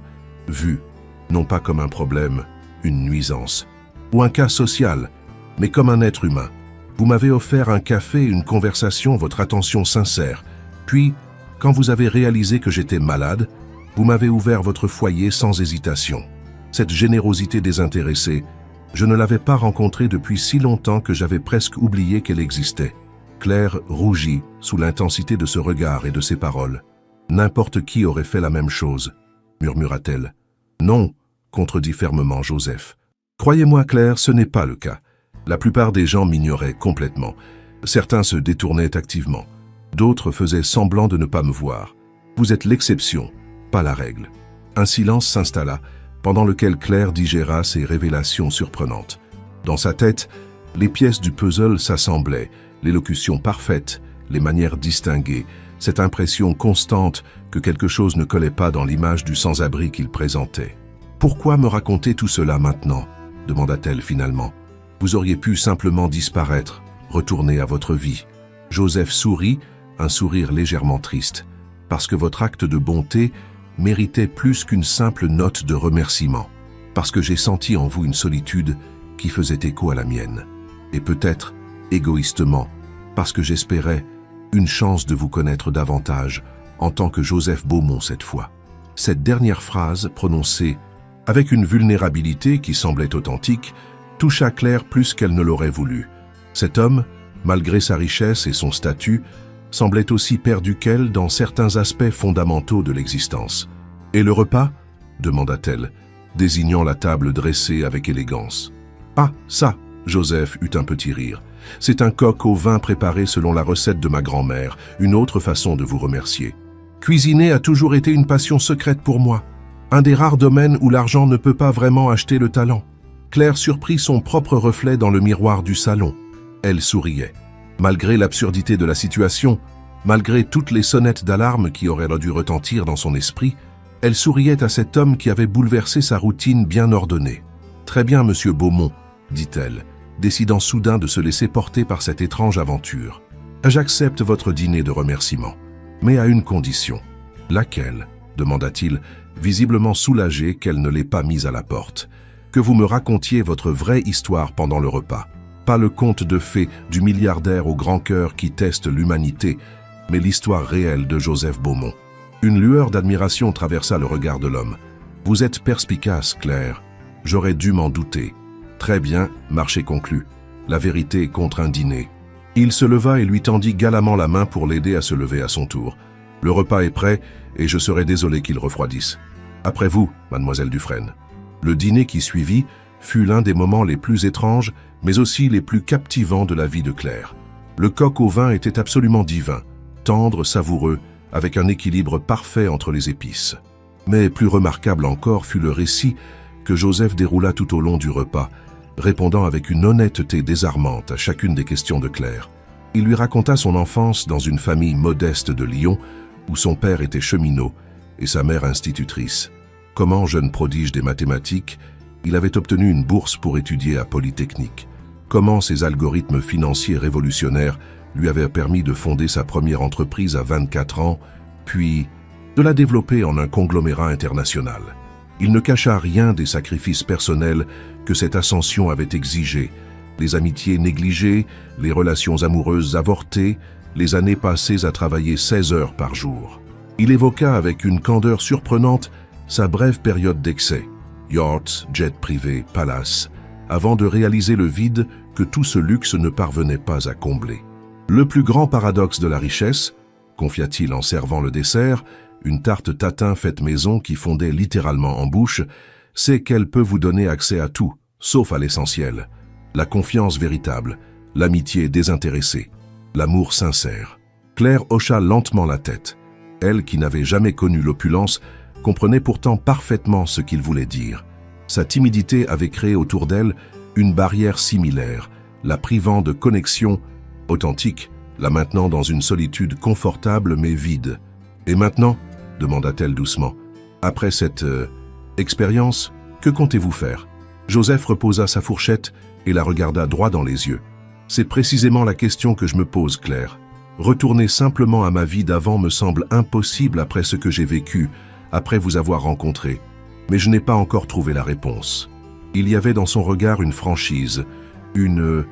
vu, non pas comme un problème, une nuisance, ou un cas social, mais comme un être humain. Vous m'avez offert un café, une conversation, votre attention sincère. Puis, quand vous avez réalisé que j'étais malade, vous m'avez ouvert votre foyer sans hésitation. Cette générosité désintéressée, je ne l'avais pas rencontrée depuis si longtemps que j'avais presque oublié qu'elle existait. Claire rougit sous l'intensité de ce regard et de ces paroles. N'importe qui aurait fait la même chose, murmura-t-elle. Non, contredit fermement Joseph. Croyez-moi, Claire, ce n'est pas le cas. La plupart des gens m'ignoraient complètement. Certains se détournaient activement. D'autres faisaient semblant de ne pas me voir. Vous êtes l'exception, pas la règle. » Un silence s'installa, pendant lequel Claire digéra ces révélations surprenantes. Dans sa tête, les pièces du puzzle s'assemblaient, l'élocution parfaite, les manières distinguées, cette impression constante que quelque chose ne collait pas dans l'image du sans-abri qu'il présentait. « Pourquoi me raconter tout cela maintenant ?» demanda-t-elle finalement. « Vous auriez pu simplement disparaître, retourner à votre vie. » Joseph sourit, un sourire légèrement triste, parce que votre acte de bonté méritait plus qu'une simple note de remerciement, parce que j'ai senti en vous une solitude qui faisait écho à la mienne, et peut-être, égoïstement, parce que j'espérais une chance de vous connaître davantage en tant que Joseph Beaumont cette fois. Cette dernière phrase, prononcée avec une vulnérabilité qui semblait authentique, toucha Claire plus qu'elle ne l'aurait voulu. Cet homme, malgré sa richesse et son statut, semblait aussi perdu qu'elle dans certains aspects fondamentaux de l'existence. « Et le repas ?» demanda-t-elle, désignant la table dressée avec élégance. « Ah, ça !» Joseph eut un petit rire. « C'est un coq au vin préparé selon la recette de ma grand-mère, une autre façon de vous remercier. Cuisiner a toujours été une passion secrète pour moi, un des rares domaines où l'argent ne peut pas vraiment acheter le talent. » Claire surprit son propre reflet dans le miroir du salon. Elle souriait. Malgré l'absurdité de la situation, malgré toutes les sonnettes d'alarme qui auraient dû retentir dans son esprit, elle souriait à cet homme qui avait bouleversé sa routine bien ordonnée. « Très bien, monsieur Beaumont, » dit-elle, décidant soudain de se laisser porter par cette étrange aventure. « J'accepte votre dîner de remerciement, mais à une condition. »« Laquelle ?» demanda-t-il, visiblement soulagé qu'elle ne l'ait pas mise à la porte. « Que vous me racontiez votre vraie histoire pendant le repas. Pas le conte de fées du milliardaire au grand cœur qui teste l'humanité, mais l'histoire réelle de Joseph Beaumont. » Une lueur d'admiration traversa le regard de l'homme. « Vous êtes perspicace, Claire. J'aurais dû m'en douter. » « Très bien, marché conclu. La vérité contre un dîner. » Il se leva et lui tendit galamment la main pour l'aider à se lever à son tour. « Le repas est prêt et je serais désolé qu'il refroidisse. Après vous, mademoiselle Dufresne. » Le dîner qui suivit fut l'un des moments les plus étranges, mais aussi les plus captivants de la vie de Claire. Le coq au vin était absolument divin, tendre, savoureux, avec un équilibre parfait entre les épices. Mais plus remarquable encore fut le récit que Joseph déroula tout au long du repas, répondant avec une honnêteté désarmante à chacune des questions de Claire. Il lui raconta son enfance dans une famille modeste de Lyon, où son père était cheminot et sa mère institutrice. Comment, jeune prodige des mathématiques, il avait obtenu une bourse pour étudier à Polytechnique. Comment ses algorithmes financiers révolutionnaires lui avaient permis de fonder sa première entreprise à 24 ans, puis de la développer en un conglomérat international. Il ne cacha rien des sacrifices personnels que cette ascension avait exigés, les amitiés négligées, les relations amoureuses avortées, les années passées à travailler 16 heures par jour. Il évoqua avec une candeur surprenante sa brève période d'excès, yachts, jets privés, palaces, avant de réaliser le vide que tout ce luxe ne parvenait pas à combler. Le plus grand paradoxe de la richesse, confia-t-il en servant le dessert, une tarte tatin faite maison qui fondait littéralement en bouche, c'est qu'elle peut vous donner accès à tout, sauf à l'essentiel. La confiance véritable, l'amitié désintéressée, l'amour sincère. Claire hocha lentement la tête. Elle, qui n'avait jamais connu l'opulence, comprenait pourtant parfaitement ce qu'il voulait dire. Sa timidité avait créé autour d'elle une barrière similaire, la privant de connexion authentique, la maintenant dans une solitude confortable mais vide. « Et maintenant ?» demanda-t-elle doucement. « Après cette expérience, que comptez-vous faire ?» Joseph reposa sa fourchette et la regarda droit dans les yeux. « C'est précisément la question que je me pose, Claire. Retourner simplement à ma vie d'avant me semble impossible après ce que j'ai vécu, après vous avoir rencontré. Mais je n'ai pas encore trouvé la réponse. » Il y avait dans son regard une franchise, une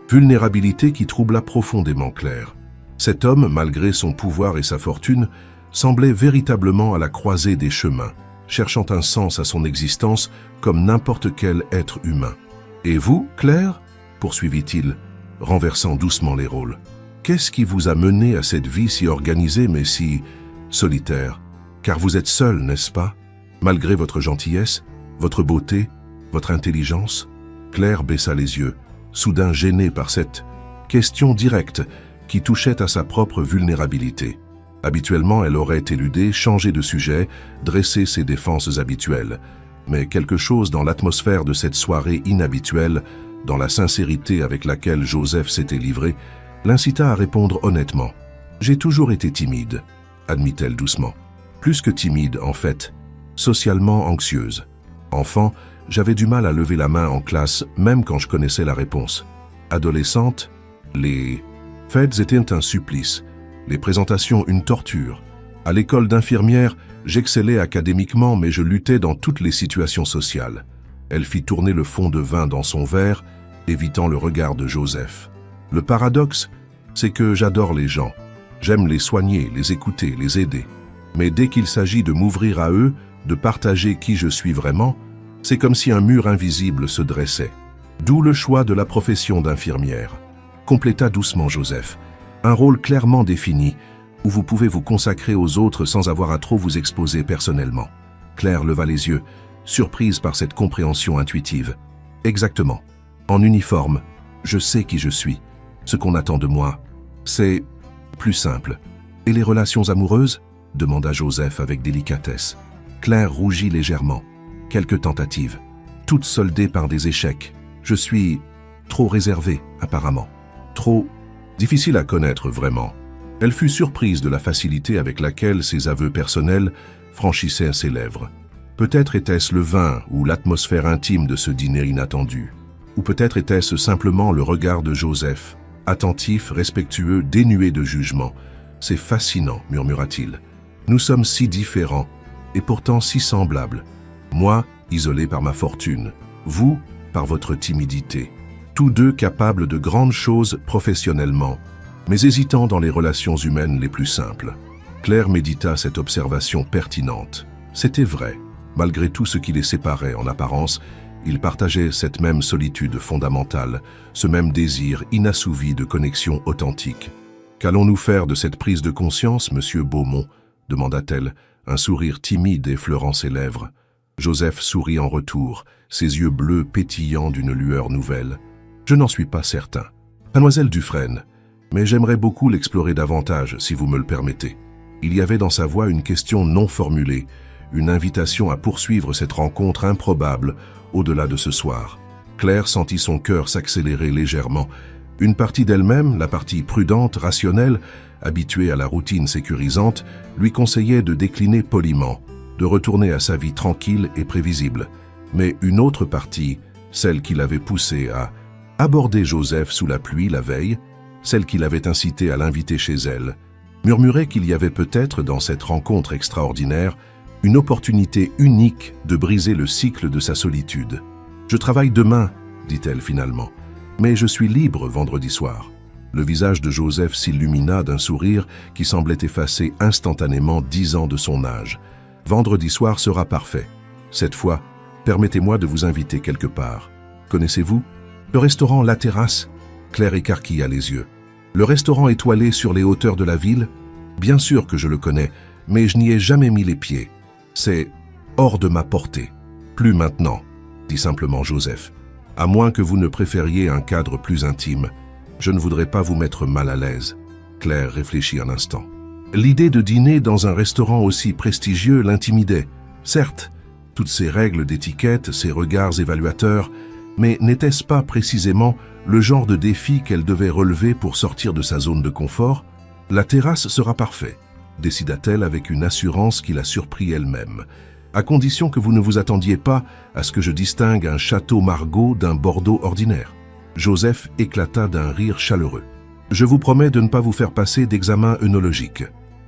vulnérabilité qui troubla profondément Claire. Cet homme, malgré son pouvoir et sa fortune, semblait véritablement à la croisée des chemins, cherchant un sens à son existence comme n'importe quel être humain. « Et vous, Claire ?» poursuivit-il, renversant doucement les rôles. « Qu'est-ce qui vous a mené à cette vie si organisée mais si solitaire? Car vous êtes seule, n'est-ce pas? Malgré votre gentillesse, votre beauté, votre intelligence ?» Claire baissa les yeux, soudain gênée par cette question directe qui touchait à sa propre vulnérabilité. « Habituellement, elle aurait éludé, changé de sujet, dressé ses défenses habituelles. Mais quelque chose dans l'atmosphère de cette soirée inhabituelle, dans la sincérité avec laquelle Joseph s'était livré, l'incita à répondre honnêtement. « J'ai toujours été timide », admit-elle doucement. Plus que timide, en fait, socialement anxieuse. Enfant, j'avais du mal à lever la main en classe, même quand je connaissais la réponse. Adolescente, les fêtes étaient un supplice, les présentations une torture. À l'école d'infirmière, j'excellais académiquement, mais je luttais dans toutes les situations sociales. Elle fit tourner le fond de vin dans son verre, évitant le regard de Joseph. Le paradoxe, c'est que j'adore les gens. J'aime les soigner, les écouter, les aider. Mais dès qu'il s'agit de m'ouvrir à eux, de partager qui je suis vraiment, c'est comme si un mur invisible se dressait. D'où le choix de la profession d'infirmière. Compléta doucement Joseph. Un rôle clairement défini, où vous pouvez vous consacrer aux autres sans avoir à trop vous exposer personnellement. Claire leva les yeux, surprise par cette compréhension intuitive. Exactement. En uniforme, je sais qui je suis. Ce qu'on attend de moi, c'est plus simple. Et les relations amoureuses ? Demanda Joseph avec délicatesse. Claire rougit légèrement. Quelques tentatives, toutes soldées par des échecs. Je suis trop réservé, apparemment. Trop difficile à connaître vraiment. Elle fut surprise de la facilité avec laquelle ses aveux personnels franchissaient ses lèvres. Peut-être était-ce le vin ou l'atmosphère intime de ce dîner inattendu. Ou peut-être était-ce simplement le regard de Joseph, attentif, respectueux, dénué de jugement. « C'est fascinant », murmura-t-il. « Nous sommes si différents, et pourtant si semblables. Moi, isolé par ma fortune. Vous, par votre timidité. Tous deux capables de grandes choses professionnellement, mais hésitant dans les relations humaines les plus simples. » Claire médita cette observation pertinente. C'était vrai. Malgré tout ce qui les séparait en apparence, ils partageaient cette même solitude fondamentale, ce même désir inassouvi de connexion authentique. « Qu'allons-nous faire de cette prise de conscience, monsieur Beaumont ?» demanda-t-elle, un sourire timide effleurant ses lèvres. Joseph sourit en retour, ses yeux bleus pétillant d'une lueur nouvelle. « Je n'en suis pas certain. Mademoiselle Dufresne, mais j'aimerais beaucoup l'explorer davantage, si vous me le permettez. » Il y avait dans sa voix une question non formulée, une invitation à poursuivre cette rencontre improbable au-delà de ce soir. Claire sentit son cœur s'accélérer légèrement. Une partie d'elle-même, la partie prudente, rationnelle, habituée à la routine sécurisante, lui conseillait de décliner poliment, de retourner à sa vie tranquille et prévisible. Mais une autre partie, celle qui l'avait poussée à aborder Joseph sous la pluie la veille, celle qui l'avait incité à l'inviter chez elle, murmurait qu'il y avait peut-être dans cette rencontre extraordinaire une opportunité unique de briser le cycle de sa solitude. « Je travaille demain, dit-elle finalement, mais je suis libre vendredi soir. » Le visage de Joseph s'illumina d'un sourire qui semblait effacer instantanément 10 ans de son âge. « Vendredi soir sera parfait. Cette fois, permettez-moi de vous inviter quelque part. Connaissez-vous ? Le restaurant La Terrasse ?» Claire écarquilla les yeux. « Le restaurant étoilé sur les hauteurs de la ville ? Bien sûr que je le connais, mais je n'y ai jamais mis les pieds. C'est hors de ma portée. Plus maintenant, » dit simplement Joseph. « À moins que vous ne préfériez un cadre plus intime. Je ne voudrais pas vous mettre mal à l'aise. » Claire réfléchit un instant. L'idée de dîner dans un restaurant aussi prestigieux l'intimidait. Certes, toutes ces règles d'étiquette, ces regards évaluateurs, mais n'était-ce pas précisément le genre de défi qu'elle devait relever pour sortir de sa zone de confort ? « La terrasse sera parfait, » décida-t-elle avec une assurance qui la surprit elle-même, à condition que vous ne vous attendiez pas à ce que je distingue un château Margaux d'un Bordeaux ordinaire. Joseph éclata d'un rire chaleureux. « Je vous promets de ne pas vous faire passer d'examen œnologique.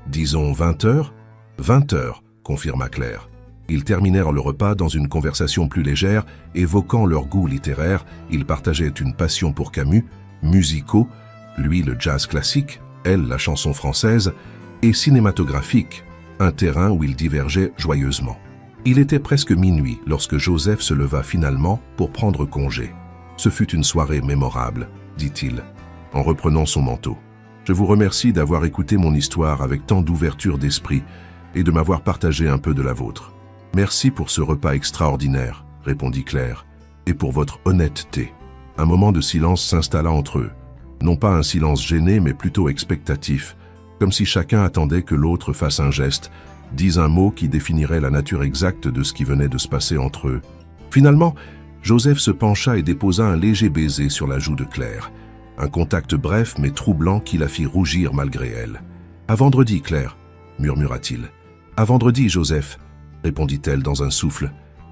Disons 20 heures ?»« 20 heures, » confirma Claire. Ils terminèrent le repas dans une conversation plus légère, évoquant leur goût littéraire. Ils partageaient une passion pour Camus, musicaux, lui le jazz classique, elle la chanson française, et cinématographique, un terrain où ils divergeaient joyeusement. Il était presque minuit lorsque Joseph se leva finalement pour prendre congé. « Ce fut une soirée mémorable, » dit-il, en reprenant son manteau. « Je vous remercie d'avoir écouté mon histoire avec tant d'ouverture d'esprit et de m'avoir partagé un peu de la vôtre. Merci pour ce repas extraordinaire, » répondit Claire, « et pour votre honnêteté. » Un moment de silence s'installa entre eux. Non pas un silence gêné, mais plutôt expectatif. comme si chacun attendait que l'autre fasse un geste, dise un mot qui définirait la nature exacte de ce qui venait de se passer entre eux. Finalement, Joseph se pencha et déposa un léger baiser sur la joue de Claire. Un contact bref mais troublant qui la fit rougir malgré elle. « À vendredi, Claire » murmura-t-il. « À vendredi, Joseph » répondit-elle dans un souffle.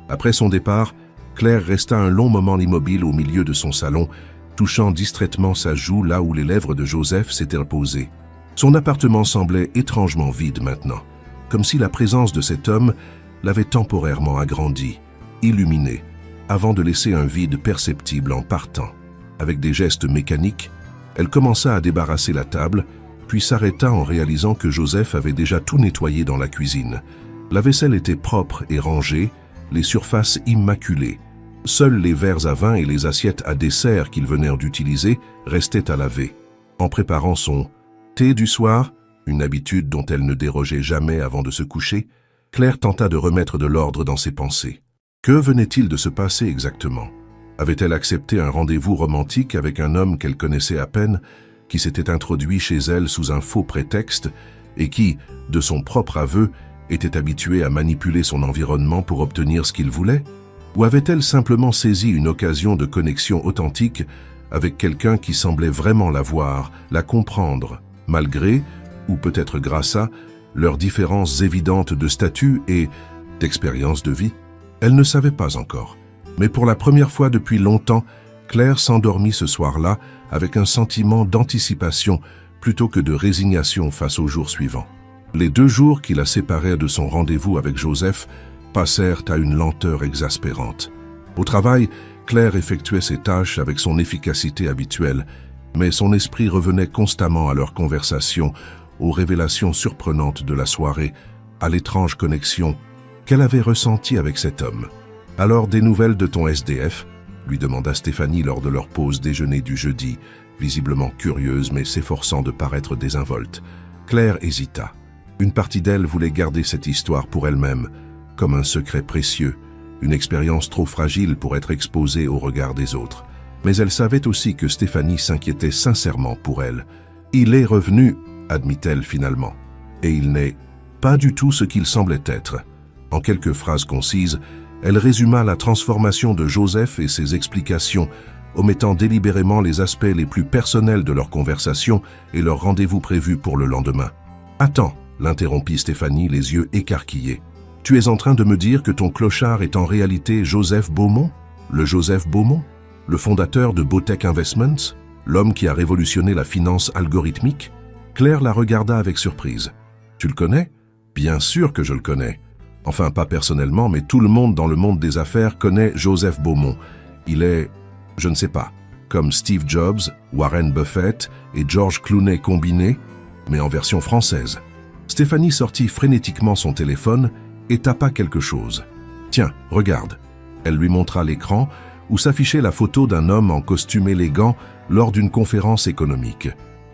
Après son départ, Claire resta un long moment immobile au milieu de son salon, touchant distraitement sa joue là où les lèvres de Joseph s'étaient posées. Son appartement semblait étrangement vide maintenant, comme si la présence de cet homme l'avait temporairement agrandi, illuminé, avant de laisser un vide perceptible en partant. Avec des gestes mécaniques, elle commença à débarrasser la table, puis s'arrêta en réalisant que Joseph avait déjà tout nettoyé dans la cuisine. La vaisselle était propre et rangée, les surfaces immaculées. Seuls les verres à vin et les assiettes à dessert qu'ils venaient d'utiliser restaient à laver. En préparant son thé du soir, une habitude dont elle ne dérogeait jamais avant de se coucher, Claire tenta de remettre de l'ordre dans ses pensées. Que venait-il de se passer exactement? Avait-elle accepté un rendez-vous romantique avec un homme qu'elle connaissait à peine, qui s'était introduit chez elle sous un faux prétexte et qui, de son propre aveu, était habitué à manipuler son environnement pour obtenir ce qu'il voulait? Ou avait-elle simplement saisi une occasion de connexion authentique avec quelqu'un qui semblait vraiment la voir, la comprendre, malgré, ou peut-être grâce à, leurs différences évidentes de statut et d'expérience de vie? Elle ne savait pas encore. Mais pour la première fois depuis longtemps, Claire s'endormit ce soir-là avec un sentiment d'anticipation plutôt que de résignation face au jour suivant. Les 2 jours qui la séparaient de son rendez-vous avec Joseph passèrent à une lenteur exaspérante. Au travail, Claire effectuait ses tâches avec son efficacité habituelle, mais son esprit revenait constamment à leur conversation, aux révélations surprenantes de la soirée, à l'étrange connexion qu'elle avait ressentie avec cet homme. « Alors, des nouvelles de ton SDF ?» lui demanda Stéphanie lors de leur pause déjeuner du jeudi, visiblement curieuse mais s'efforçant de paraître désinvolte. Claire hésita. Une partie d'elle voulait garder cette histoire pour elle-même, comme un secret précieux, une expérience trop fragile pour être exposée au regard des autres. Mais elle savait aussi que Stéphanie s'inquiétait sincèrement pour elle. « Il est revenu », admit-elle finalement, « et il n'est pas du tout ce qu'il semblait être. » En quelques phrases concises, elle résuma la transformation de Joseph et ses explications, omettant délibérément les aspects les plus personnels de leur conversation et leur rendez-vous prévu pour le lendemain. « Attends », l'interrompit Stéphanie, les yeux écarquillés. « Tu es en train de me dire que ton clochard est en réalité Joseph Beaumont? Le Joseph Beaumont? Le fondateur de Botech Investments? L'homme qui a révolutionné la finance algorithmique ?» Claire la regarda avec surprise. « Tu le connais? » »« Bien sûr que je le connais. Enfin, pas personnellement, mais tout le monde dans le monde des affaires connaît Joseph Beaumont. Il est, je ne sais pas, comme Steve Jobs, Warren Buffett et George Clooney combinés, mais en version française. » Stéphanie sortit frénétiquement son téléphone et tapa quelque chose. « Tiens, regarde. » Elle lui montra l'écran où s'affichait la photo d'un homme en costume élégant lors d'une conférence économique.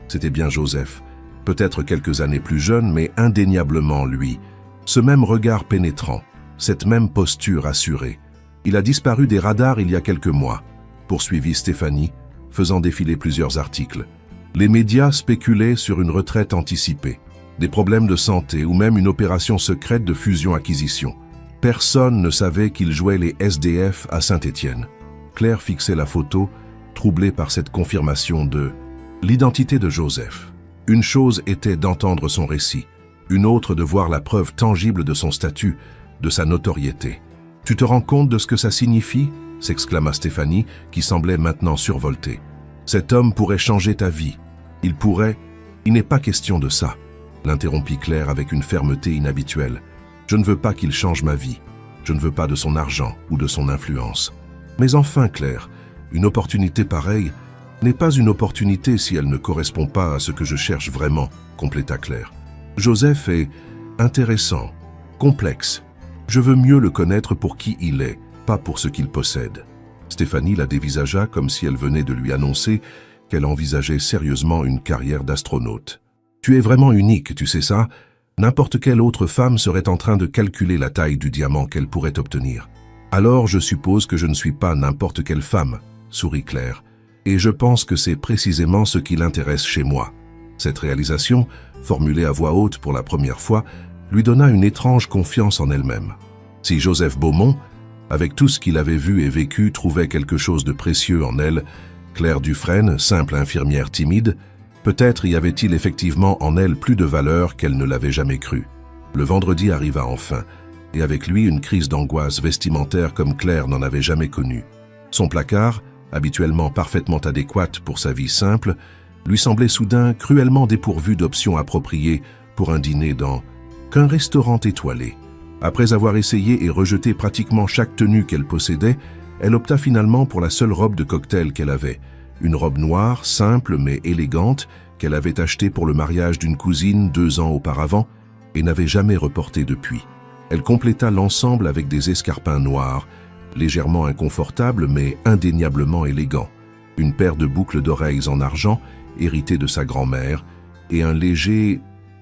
C'était bien Joseph, peut-être quelques années plus jeune, mais indéniablement lui. Ce même regard pénétrant, cette même posture assurée. Il a disparu des radars il y a quelques mois, poursuivit Stéphanie, faisant défiler plusieurs articles. Les médias spéculaient sur une retraite anticipée, des problèmes de santé ou même une opération secrète de fusion-acquisition. Personne ne savait qu'il jouait les SDF à Saint-Étienne. Claire fixait la photo, troublée par cette confirmation de l'identité de Joseph. Une chose était d'entendre son récit, une autre de voir la preuve tangible de son statut, de sa notoriété. « Tu te rends compte de ce que ça signifie ?» s'exclama Stéphanie, qui semblait maintenant survoltée. « Cet homme pourrait changer ta vie. Il pourrait... » « Il n'est pas question de ça, » l'interrompit Claire avec une fermeté inhabituelle. « Je ne veux pas qu'il change ma vie. Je ne veux pas de son argent ou de son influence. Mais enfin, Claire, une opportunité pareille n'est pas une opportunité si elle ne correspond pas à ce que je cherche vraiment, » compléta Claire. Joseph est intéressant, complexe. Je veux mieux le connaître pour qui il est, pas pour ce qu'il possède. Stéphanie la dévisagea comme si elle venait de lui annoncer qu'elle envisageait sérieusement une carrière d'astronaute. Tu es vraiment unique, tu sais ça? N'importe quelle autre femme serait en train de calculer la taille du diamant qu'elle pourrait obtenir. Alors je suppose que je ne suis pas n'importe quelle femme, sourit Claire. Et je pense que c'est précisément ce qui l'intéresse chez moi. Cette réalisation, formulée à voix haute pour la première fois, lui donna une étrange confiance en elle-même. Si Joseph Beaumont, avec tout ce qu'il avait vu et vécu, trouvait quelque chose de précieux en elle, Claire Dufresne, simple infirmière timide, peut-être y avait-il effectivement en elle plus de valeur qu'elle ne l'avait jamais cru. Le vendredi arriva enfin, et avec lui une crise d'angoisse vestimentaire comme Claire n'en avait jamais connue. Son placard, habituellement parfaitement adéquate pour sa vie simple, lui semblait soudain cruellement dépourvu d'options appropriées pour un dîner dans qu'un restaurant étoilé. Après avoir essayé et rejeté pratiquement chaque tenue qu'elle possédait, elle opta finalement pour la seule robe de cocktail qu'elle avait, une robe noire, simple mais élégante, qu'elle avait achetée pour le mariage d'une cousine 2 ans auparavant et n'avait jamais reportée depuis. Elle compléta l'ensemble avec des escarpins noirs, légèrement inconfortables mais indéniablement élégants, une paire de boucles d'oreilles en argent héritées de sa grand-mère et un léger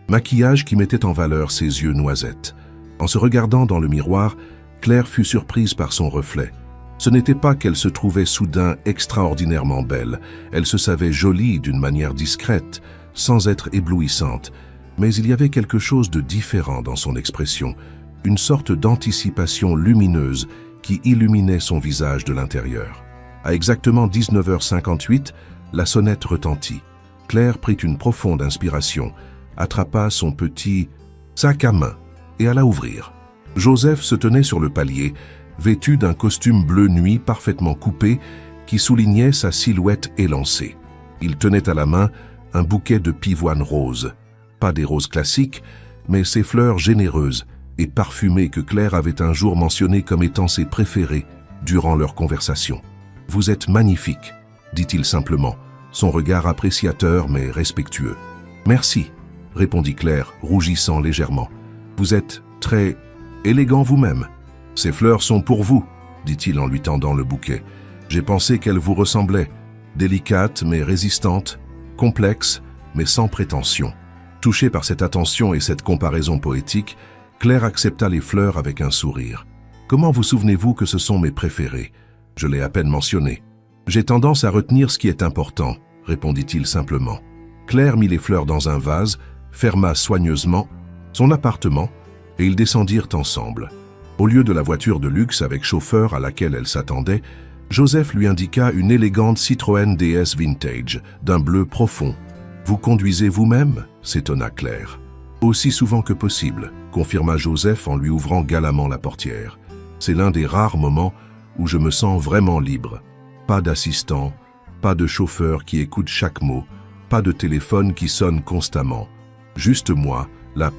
maquillage qui mettait en valeur ses yeux noisettes. En se regardant dans le miroir, Claire fut surprise par son reflet. Ce n'était pas qu'elle se trouvait soudain extraordinairement belle, elle se savait jolie d'une manière discrète, sans être éblouissante, mais il y avait quelque chose de différent dans son expression, une sorte d'anticipation lumineuse qui illuminait son visage de l'intérieur. À exactement 19h58, la sonnette retentit. Claire prit une profonde inspiration, attrapa son petit sac à main et alla ouvrir. Joseph se tenait sur le palier, vêtu d'un costume bleu nuit parfaitement coupé qui soulignait sa silhouette élancée. Il tenait à la main un bouquet de pivoine rose. Pas des roses classiques, mais ces fleurs généreuses et parfumées que Claire avait un jour mentionnées comme étant ses préférées durant leur conversation. « Vous êtes magnifique », dit-il simplement, son regard appréciateur mais respectueux. « Merci », répondit Claire, rougissant légèrement. « Vous êtes très élégant vous-même. »« Ces fleurs sont pour vous, » dit-il en lui tendant le bouquet. « J'ai pensé qu'elles vous ressemblaient, délicates mais résistantes, complexes mais sans prétention. » Touchée par cette attention et cette comparaison poétique, Claire accepta les fleurs avec un sourire. « Comment vous souvenez-vous que ce sont mes préférés ? Je l'ai à peine mentionné. »« J'ai tendance à retenir ce qui est important, » répondit-il simplement. Claire mit les fleurs dans un vase, ferma soigneusement son appartement et ils descendirent ensemble. Au lieu de la voiture de luxe avec chauffeur à laquelle elle s'attendait, Joseph lui indiqua une élégante Citroën DS Vintage, d'un bleu profond. « Vous conduisez vous-même » s'étonna Claire. « Aussi souvent que possible » confirma Joseph en lui ouvrant galamment la portière. « C'est l'un des rares moments où je me sens vraiment libre. Pas d'assistant, pas de chauffeur qui écoute chaque mot, pas de téléphone qui sonne constamment. Juste moi, la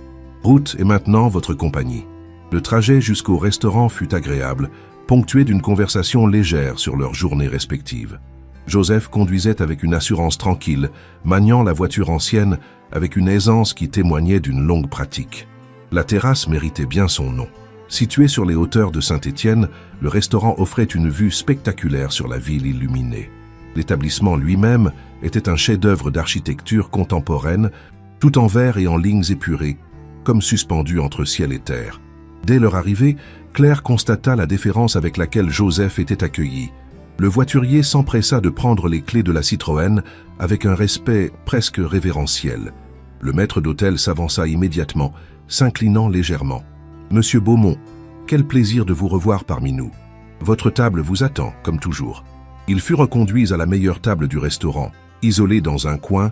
route et maintenant votre compagnie. » Le trajet jusqu'au restaurant fut agréable, ponctué d'une conversation légère sur leurs journées respectives. Joseph conduisait avec une assurance tranquille, maniant la voiture ancienne avec une aisance qui témoignait d'une longue pratique. La terrasse méritait bien son nom. Situé sur les hauteurs de Saint-Étienne, le restaurant offrait une vue spectaculaire sur la ville illuminée. L'établissement lui-même était un chef-d'œuvre d'architecture contemporaine, tout en verre et en lignes épurées, comme suspendu entre ciel et terre. Dès leur arrivée, Claire constata la déférence avec laquelle Joseph était accueilli. Le voiturier s'empressa de prendre les clés de la Citroën avec un respect presque révérentiel. Le maître d'hôtel s'avança immédiatement, s'inclinant légèrement. « Monsieur Beaumont, quel plaisir de vous revoir parmi nous. Votre table vous attend, comme toujours. » Ils furent reconduits à la meilleure table du restaurant, isolée dans un coin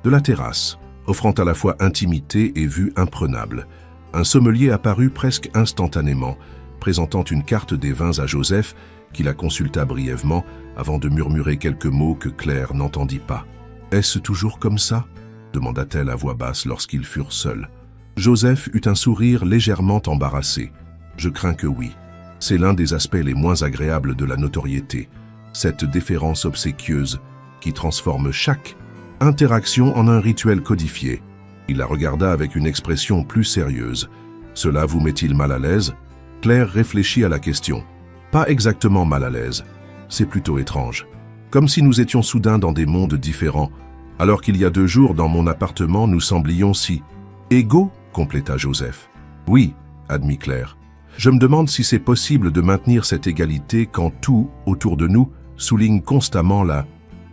de la terrasse, offrant à la fois intimité et vue imprenable. Un sommelier apparut presque instantanément, présentant une carte des vins à Joseph, qui la consulta brièvement avant de murmurer quelques mots que Claire n'entendit pas. « Est-ce toujours comme ça ?» demanda-t-elle à voix basse lorsqu'ils furent seuls. Joseph eut un sourire légèrement embarrassé. « Je crains que oui. C'est l'un des aspects les moins agréables de la notoriété, cette déférence obséquieuse qui transforme chaque interaction en un rituel codifié. » Il la regarda avec une expression plus sérieuse. « Cela vous met-il mal à l'aise ?» Claire réfléchit à la question. « Pas exactement mal à l'aise. C'est plutôt étrange. Comme si nous étions soudain dans des mondes différents, alors qu'il y a 2 jours dans mon appartement nous semblions si égaux, compléta Joseph. « Oui, » admit Claire. « Je me demande si c'est possible de maintenir cette égalité quand tout, autour de nous, souligne constamment la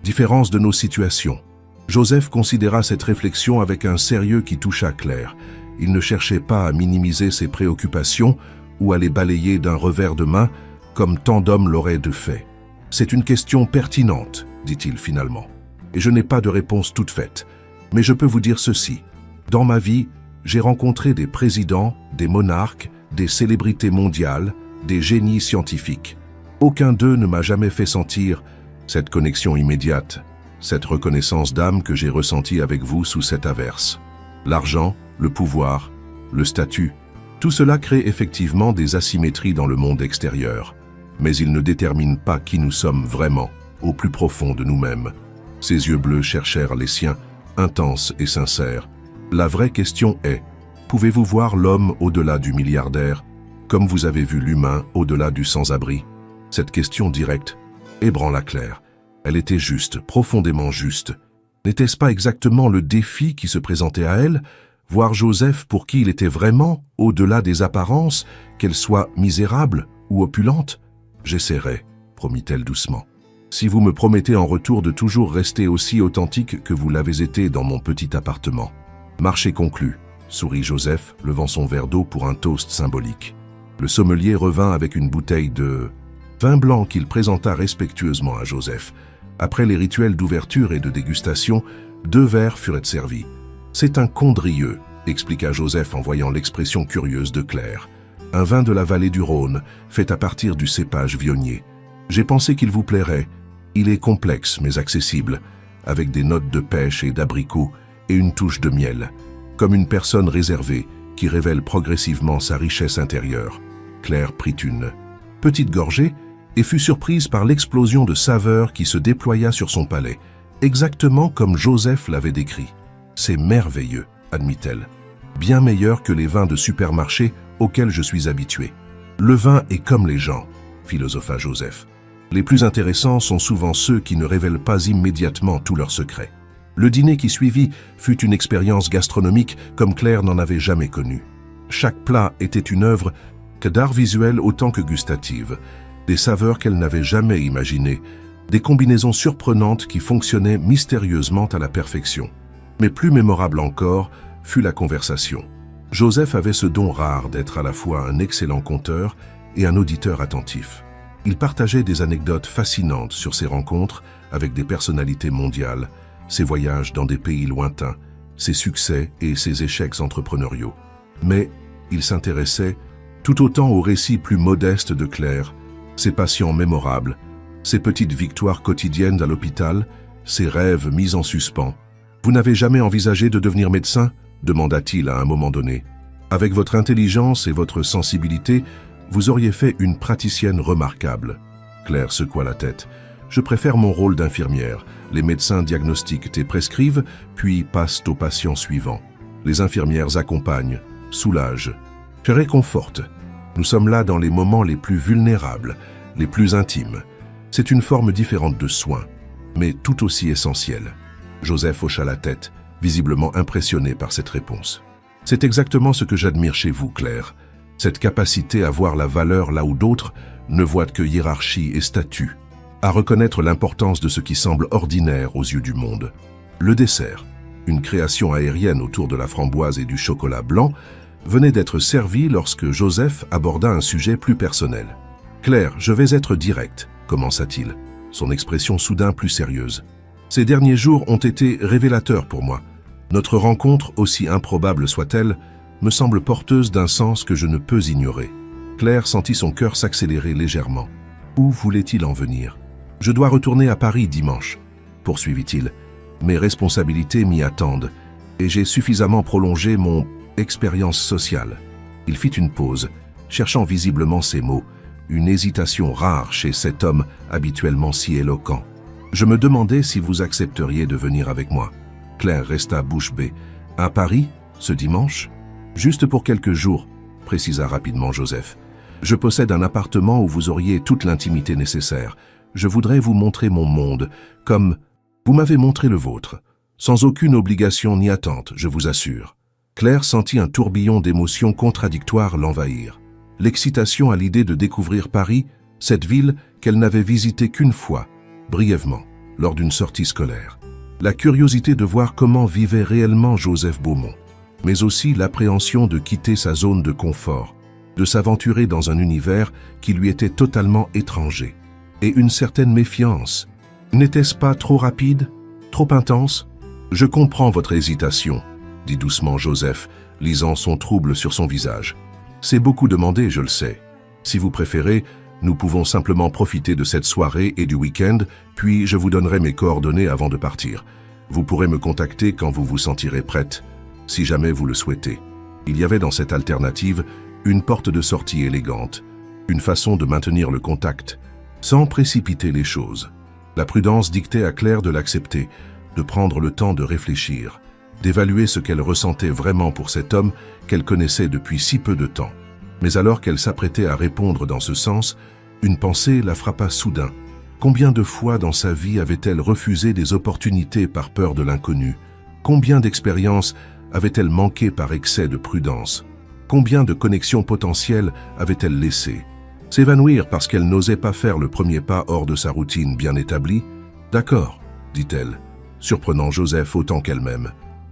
différence de nos situations. » Joseph considéra cette réflexion avec un sérieux qui toucha Claire. Il ne cherchait pas à minimiser ses préoccupations ou à les balayer d'un revers de main, comme tant d'hommes l'auraient de fait. « C'est une question pertinente, dit-il finalement, et je n'ai pas de réponse toute faite. Mais je peux vous dire ceci. Dans ma vie, j'ai rencontré des présidents, des monarques, des célébrités mondiales, des génies scientifiques. Aucun d'eux ne m'a jamais fait sentir cette connexion immédiate, cette reconnaissance d'âme que j'ai ressentie avec vous sous cette averse. L'argent, le pouvoir, le statut, tout cela crée effectivement des asymétries dans le monde extérieur, mais il ne détermine pas qui nous sommes vraiment, au plus profond de nous-mêmes. » Ses yeux bleus cherchèrent les siens, intenses et sincères. « La vraie question est, pouvez-vous voir l'homme au-delà du milliardaire, comme vous avez vu l'humain au-delà du sans-abri ?» Cette question directe ébranla Claire. Elle était juste, profondément juste. N'était-ce pas exactement le défi qui se présentait à elle, voir Joseph pour qui il était vraiment, au-delà des apparences, qu'elle soit misérable ou opulente? « J'essaierai, » promit-elle doucement. « Si vous me promettez en retour de toujours rester aussi authentique que vous l'avez été dans mon petit appartement. »« Marché conclu, » sourit Joseph, levant son verre d'eau pour un toast symbolique. Le sommelier revint avec une bouteille de vin blanc qu'il présenta respectueusement à Joseph. Après les rituels d'ouverture et de dégustation, 2 verres furent servis. « C'est un condrieux, » expliqua Joseph en voyant l'expression curieuse de Claire. « Un vin de la vallée du Rhône, fait à partir du cépage vionnier. J'ai pensé qu'il vous plairait. Il est complexe mais accessible, avec des notes de pêche et d'abricot et une touche de miel, comme une personne réservée qui révèle progressivement sa richesse intérieure. » Claire prit une petite gorgée et fut surprise par l'explosion de saveurs qui se déploya sur son palais, exactement comme Joseph l'avait décrit. « C'est merveilleux, » admit-elle. « Bien meilleur que les vins de supermarché auxquels je suis habitué. »« Le vin est comme les gens, » philosopha Joseph. « Les plus intéressants sont souvent ceux qui ne révèlent pas immédiatement tous leurs secrets. » Le dîner qui suivit fut une expérience gastronomique comme Claire n'en avait jamais connue. Chaque plat était une œuvre d'art visuel autant que gustative, des saveurs qu'elle n'avait jamais imaginées, des combinaisons surprenantes qui fonctionnaient mystérieusement à la perfection. Mais plus mémorable encore fut la conversation. Joseph avait ce don rare d'être à la fois un excellent conteur et un auditeur attentif. Il partageait des anecdotes fascinantes sur ses rencontres avec des personnalités mondiales, ses voyages dans des pays lointains, ses succès et ses échecs entrepreneuriaux. Mais il s'intéressait tout autant aux récits plus modestes de Claire, ses patients mémorables, ses petites victoires quotidiennes à l'hôpital, ses rêves mis en suspens. « Vous n'avez jamais envisagé de devenir médecin ?» demanda-t-il à un moment donné. « Avec votre intelligence et votre sensibilité, vous auriez fait une praticienne remarquable. » Claire secoua la tête. « Je préfère mon rôle d'infirmière. Les médecins diagnostiquent et prescrivent, puis passent aux patients suivants. Les infirmières accompagnent, soulagent, réconfortent. Nous sommes là dans les moments les plus vulnérables, les plus intimes. C'est une forme différente de soin, mais tout aussi essentielle. » Joseph hocha la tête, visiblement impressionné par cette réponse. « C'est exactement ce que j'admire chez vous, Claire. Cette capacité à voir la valeur là où d'autres ne voient que hiérarchie et statut, à reconnaître l'importance de ce qui semble ordinaire aux yeux du monde. » Le dessert, une création aérienne autour de la framboise et du chocolat blanc, venait d'être servi lorsque Joseph aborda un sujet plus personnel. « Claire, je vais être direct, » commença-t-il, son expression soudain plus sérieuse. « Ces derniers jours ont été révélateurs pour moi. Notre rencontre, aussi improbable soit-elle, me semble porteuse d'un sens que je ne peux ignorer. » Claire sentit son cœur s'accélérer légèrement. Où voulait-il en venir? « Je dois retourner à Paris dimanche, » poursuivit-il. « Mes responsabilités m'y attendent, et j'ai suffisamment prolongé mon expérience sociale. » Il fit une pause, cherchant visiblement ses mots, une hésitation rare chez cet homme habituellement si éloquent. « Je me demandais si vous accepteriez de venir avec moi. » Claire resta bouche bée. « À Paris, ce dimanche ?»« Juste pour quelques jours, » précisa rapidement Joseph. « Je possède un appartement où vous auriez toute l'intimité nécessaire. Je voudrais vous montrer mon monde, comme vous m'avez montré le vôtre, sans aucune obligation ni attente, je vous assure. » Claire sentit un tourbillon d'émotions contradictoires l'envahir. L'excitation à l'idée de découvrir Paris, cette ville qu'elle n'avait visitée qu'une fois, brièvement, lors d'une sortie scolaire. La curiosité de voir comment vivait réellement Joseph Beaumont, mais aussi l'appréhension de quitter sa zone de confort, de s'aventurer dans un univers qui lui était totalement étranger. Et une certaine méfiance. N'était-ce pas trop rapide, trop intense? Je comprends votre hésitation, dit doucement Joseph, lisant son trouble sur son visage. C'est beaucoup demandé, je le sais. Si vous préférez, nous pouvons simplement profiter de cette soirée et du week-end, puis je vous donnerai mes coordonnées avant de partir. Vous pourrez me contacter quand vous vous sentirez prête, si jamais vous le souhaitez. Il y avait dans cette alternative une porte de sortie élégante, une façon de maintenir le contact, sans précipiter les choses. La prudence dictait à Claire de l'accepter, de prendre le temps de réfléchir, d'évaluer ce qu'elle ressentait vraiment pour cet homme qu'elle connaissait depuis si peu de temps. Mais alors qu'elle s'apprêtait à répondre dans ce sens, une pensée la frappa soudain. Combien de fois dans sa vie avait-elle refusé des opportunités par peur de l'inconnu? Combien d'expériences avait-elle manqué par excès de prudence? Combien de connexions potentielles avait-elle laissées s'évanouir parce qu'elle n'osait pas faire le premier pas hors de sa routine bien établie? D'accord, dit-elle, surprenant Joseph autant qu'elle-même.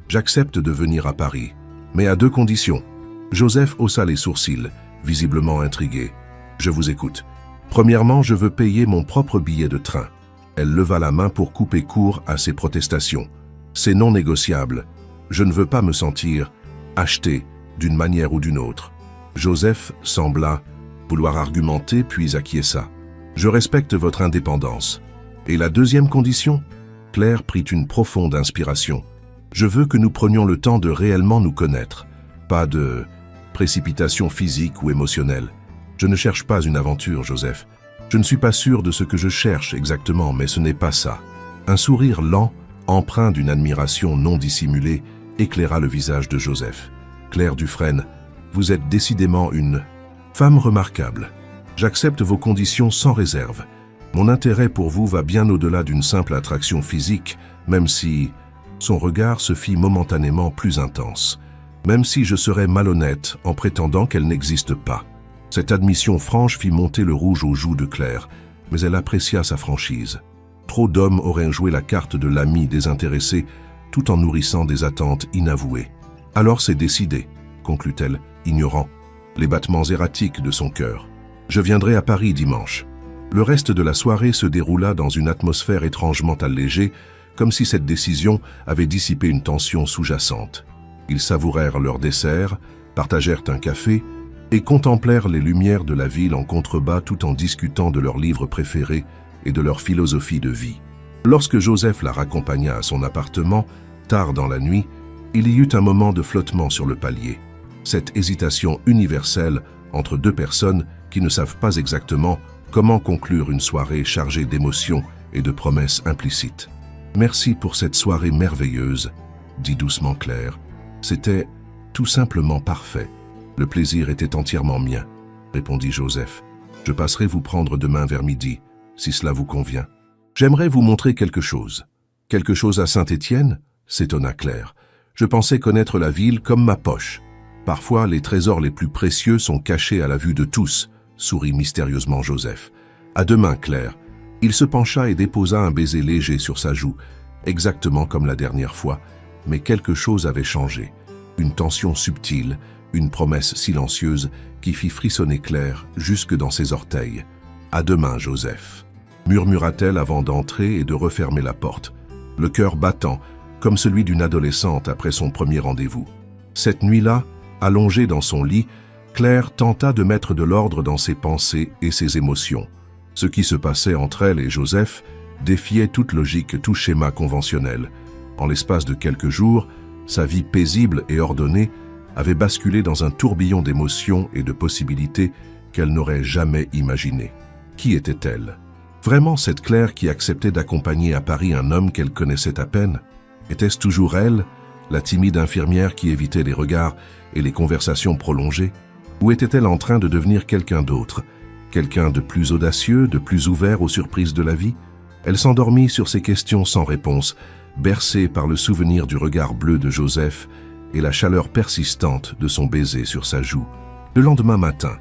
J'accepte de venir à Paris, mais à 2 conditions. Joseph haussa les sourcils, visiblement intrigué. Je vous écoute. Premièrement, je veux payer mon propre billet de train. Elle leva la main pour couper court à ses protestations. C'est non négociable. Je ne veux pas me sentir acheté d'une manière ou d'une autre. Joseph sembla vouloir argumenter puis acquiesça. Je respecte votre indépendance. Et la deuxième condition? Claire prit une profonde inspiration. Je veux que nous prenions le temps de réellement nous connaître. Pas de précipitation physique ou émotionnelle. Je ne cherche pas une aventure, Joseph. Je ne suis pas sûr de ce que je cherche exactement, mais ce n'est pas ça. Un sourire lent, empreint d'une admiration non dissimulée, éclaira le visage de Joseph. Claire Dufresne, vous êtes décidément une femme remarquable. J'accepte vos conditions sans réserve. Mon intérêt pour vous va bien au-delà d'une simple attraction physique, même si son regard se fit momentanément plus intense. Même si je serais malhonnête en prétendant qu'elle n'existe pas. Cette admission franche fit monter le rouge aux joues de Claire, mais elle apprécia sa franchise. Trop d'hommes auraient joué la carte de l'ami désintéressé, tout en nourrissant des attentes inavouées. Alors c'est décidé, conclut-elle, ignorant les battements erratiques de son cœur. Je viendrai à Paris dimanche. Le reste de la soirée se déroula dans une atmosphère étrangement allégée, comme si cette décision avait dissipé une tension sous-jacente. Ils savourèrent leur dessert, partagèrent un café et contemplèrent les lumières de la ville en contrebas tout en discutant de leurs livres préférés et de leur philosophie de vie. Lorsque Joseph la raccompagna à son appartement, tard dans la nuit, il y eut un moment de flottement sur le palier. Cette hésitation universelle entre 2 personnes qui ne savent pas exactement comment conclure une soirée chargée d'émotions et de promesses implicites. « Merci pour cette soirée merveilleuse », dit doucement Claire. « C'était tout simplement parfait. Le plaisir était entièrement mien, » répondit Joseph. « Je passerai vous prendre demain vers midi, si cela vous convient. J'aimerais vous montrer quelque chose. » « Quelque chose à Saint-Étienne » s'étonna Claire. « Je pensais connaître la ville comme ma poche. Parfois, les trésors les plus précieux sont cachés à la vue de tous, » sourit mystérieusement Joseph. « À demain, Claire. » Il se pencha et déposa un baiser léger sur sa joue, exactement comme la dernière fois, mais quelque chose avait changé. Une tension subtile, une promesse silencieuse qui fit frissonner Claire jusque dans ses orteils. « À demain, Joseph » murmura-t-elle avant d'entrer et de refermer la porte, le cœur battant, comme celui d'une adolescente après son premier rendez-vous. Cette nuit-là, allongée dans son lit, Claire tenta de mettre de l'ordre dans ses pensées et ses émotions. Ce qui se passait entre elle et Joseph défiait toute logique, tout schéma conventionnel. En l'espace de quelques jours, sa vie paisible et ordonnée avait basculé dans un tourbillon d'émotions et de possibilités qu'elle n'aurait jamais imaginées. Qui était-elle? Vraiment cette Claire qui acceptait d'accompagner à Paris un homme qu'elle connaissait à peine? Était-ce toujours elle, la timide infirmière qui évitait les regards et les conversations prolongées? Ou était-elle en train de devenir quelqu'un d'autre? Quelqu'un de plus audacieux, de plus ouvert aux surprises de la vie? Elle s'endormit sur ces questions sans réponse, bercée par le souvenir du regard bleu de Joseph et la chaleur persistante de son baiser sur sa joue. Le lendemain matin,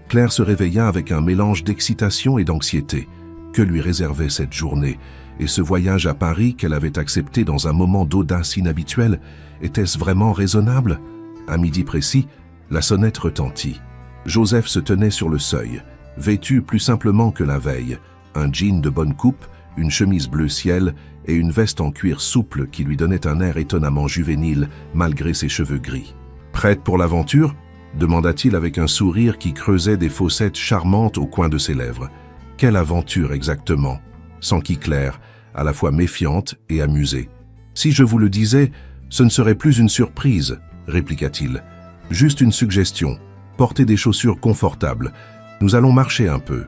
Claire se réveilla avec un mélange d'excitation et d'anxiété. Que lui réservait cette journée? Et ce voyage à Paris qu'elle avait accepté dans un moment d'audace inhabituelle, était-ce vraiment raisonnable? À midi précis, la sonnette retentit. Joseph se tenait sur le seuil, vêtu plus simplement que la veille, un jean de bonne coupe, une chemise bleu ciel et une veste en cuir souple qui lui donnait un air étonnamment juvénile malgré ses cheveux gris. « Prête pour l'aventure » demanda-t-il avec un sourire qui creusait des fossettes charmantes au coin de ses lèvres. « Quelle aventure exactement » s'enquit Claire, à la fois méfiante et amusée. « Si je vous le disais, ce ne serait plus une surprise » répliqua-t-il. « Juste une suggestion. Portez des chaussures confortables. Nous allons marcher un peu. »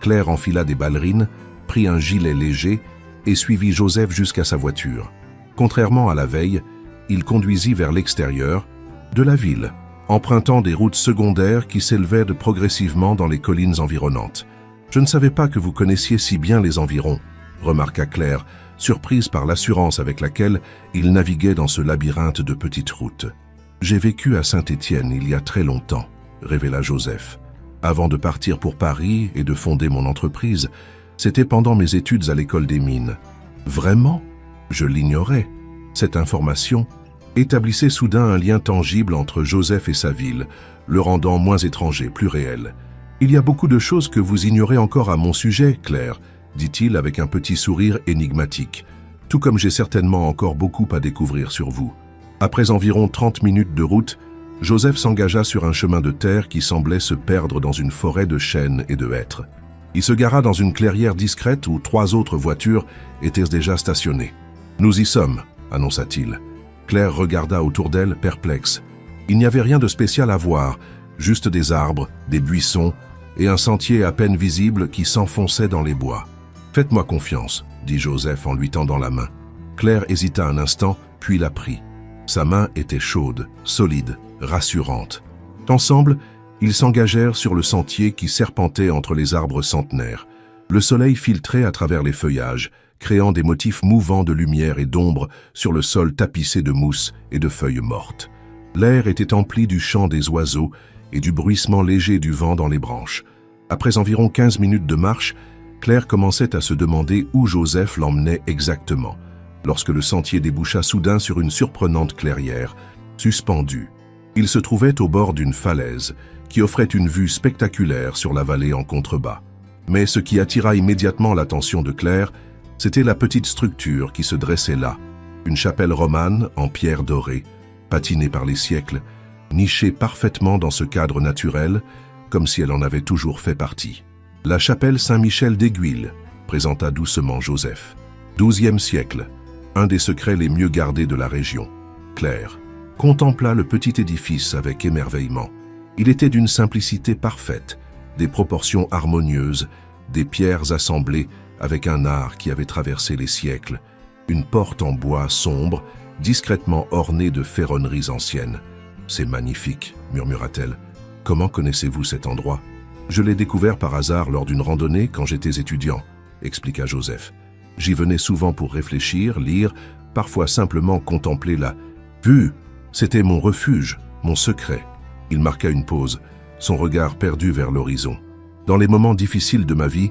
Claire enfila des ballerines, prit un gilet léger et suivit Joseph jusqu'à sa voiture. Contrairement à la veille, il conduisit vers l'extérieur de la ville, empruntant des routes secondaires qui s'élevaient progressivement dans les collines environnantes. « Je ne savais pas que vous connaissiez si bien les environs », remarqua Claire, surprise par l'assurance avec laquelle il naviguait dans ce labyrinthe de petites routes. « J'ai vécu à Saint-Étienne il y a très longtemps », révéla Joseph. « Avant de partir pour Paris et de fonder mon entreprise, c'était pendant mes études à l'école des mines. » « Vraiment ? Je l'ignorais. » Cette information établissait soudain un lien tangible entre Joseph et sa ville, le rendant moins étranger, plus réel. « Il y a beaucoup de choses que vous ignorez encore à mon sujet, Claire, » dit-il avec un petit sourire énigmatique, « tout comme j'ai certainement encore beaucoup à découvrir sur vous. » Après environ 30 minutes de route, Joseph s'engagea sur un chemin de terre qui semblait se perdre dans une forêt de chênes et de hêtres. Il se gara dans une clairière discrète où 3 autres voitures étaient déjà stationnées. « Nous y sommes », annonça-t-il. Claire regarda autour d'elle, perplexe. Il n'y avait rien de spécial à voir, juste des arbres, des buissons et un sentier à peine visible qui s'enfonçait dans les bois. « Faites-moi confiance », dit Joseph en lui tendant la main. Claire hésita un instant, puis la prit. Sa main était chaude, solide, rassurante. Ensemble, ils s'engagèrent sur le sentier qui serpentait entre les arbres centenaires. Le soleil filtrait à travers les feuillages, créant des motifs mouvants de lumière et d'ombre sur le sol tapissé de mousse et de feuilles mortes. L'air était empli du chant des oiseaux et du bruissement léger du vent dans les branches. Après environ 15 minutes de marche, Claire commençait à se demander où Joseph l'emmenait exactement, lorsque le sentier déboucha soudain sur une surprenante clairière, suspendue. Il se trouvait au bord d'une falaise, qui offrait une vue spectaculaire sur la vallée en contrebas. Mais ce qui attira immédiatement l'attention de Claire, c'était la petite structure qui se dressait là, une chapelle romane en pierre dorée, patinée par les siècles, nichée parfaitement dans ce cadre naturel, comme si elle en avait toujours fait partie. La chapelle Saint-Michel d'Aiguille, présenta doucement Joseph. 12e siècle, un des secrets les mieux gardés de la région. Claire contempla le petit édifice avec émerveillement. Il était d'une simplicité parfaite, des proportions harmonieuses, des pierres assemblées avec un art qui avait traversé les siècles, une porte en bois sombre, discrètement ornée de ferronneries anciennes. « C'est magnifique », murmura-t-elle. « Comment connaissez-vous cet endroit ?»« Je l'ai découvert par hasard lors d'une randonnée quand j'étais étudiant », expliqua Joseph. « J'y venais souvent pour réfléchir, lire, parfois simplement contempler la vue. C'était mon refuge, mon secret. » Il marqua une pause, son regard perdu vers l'horizon. « Dans les moments difficiles de ma vie,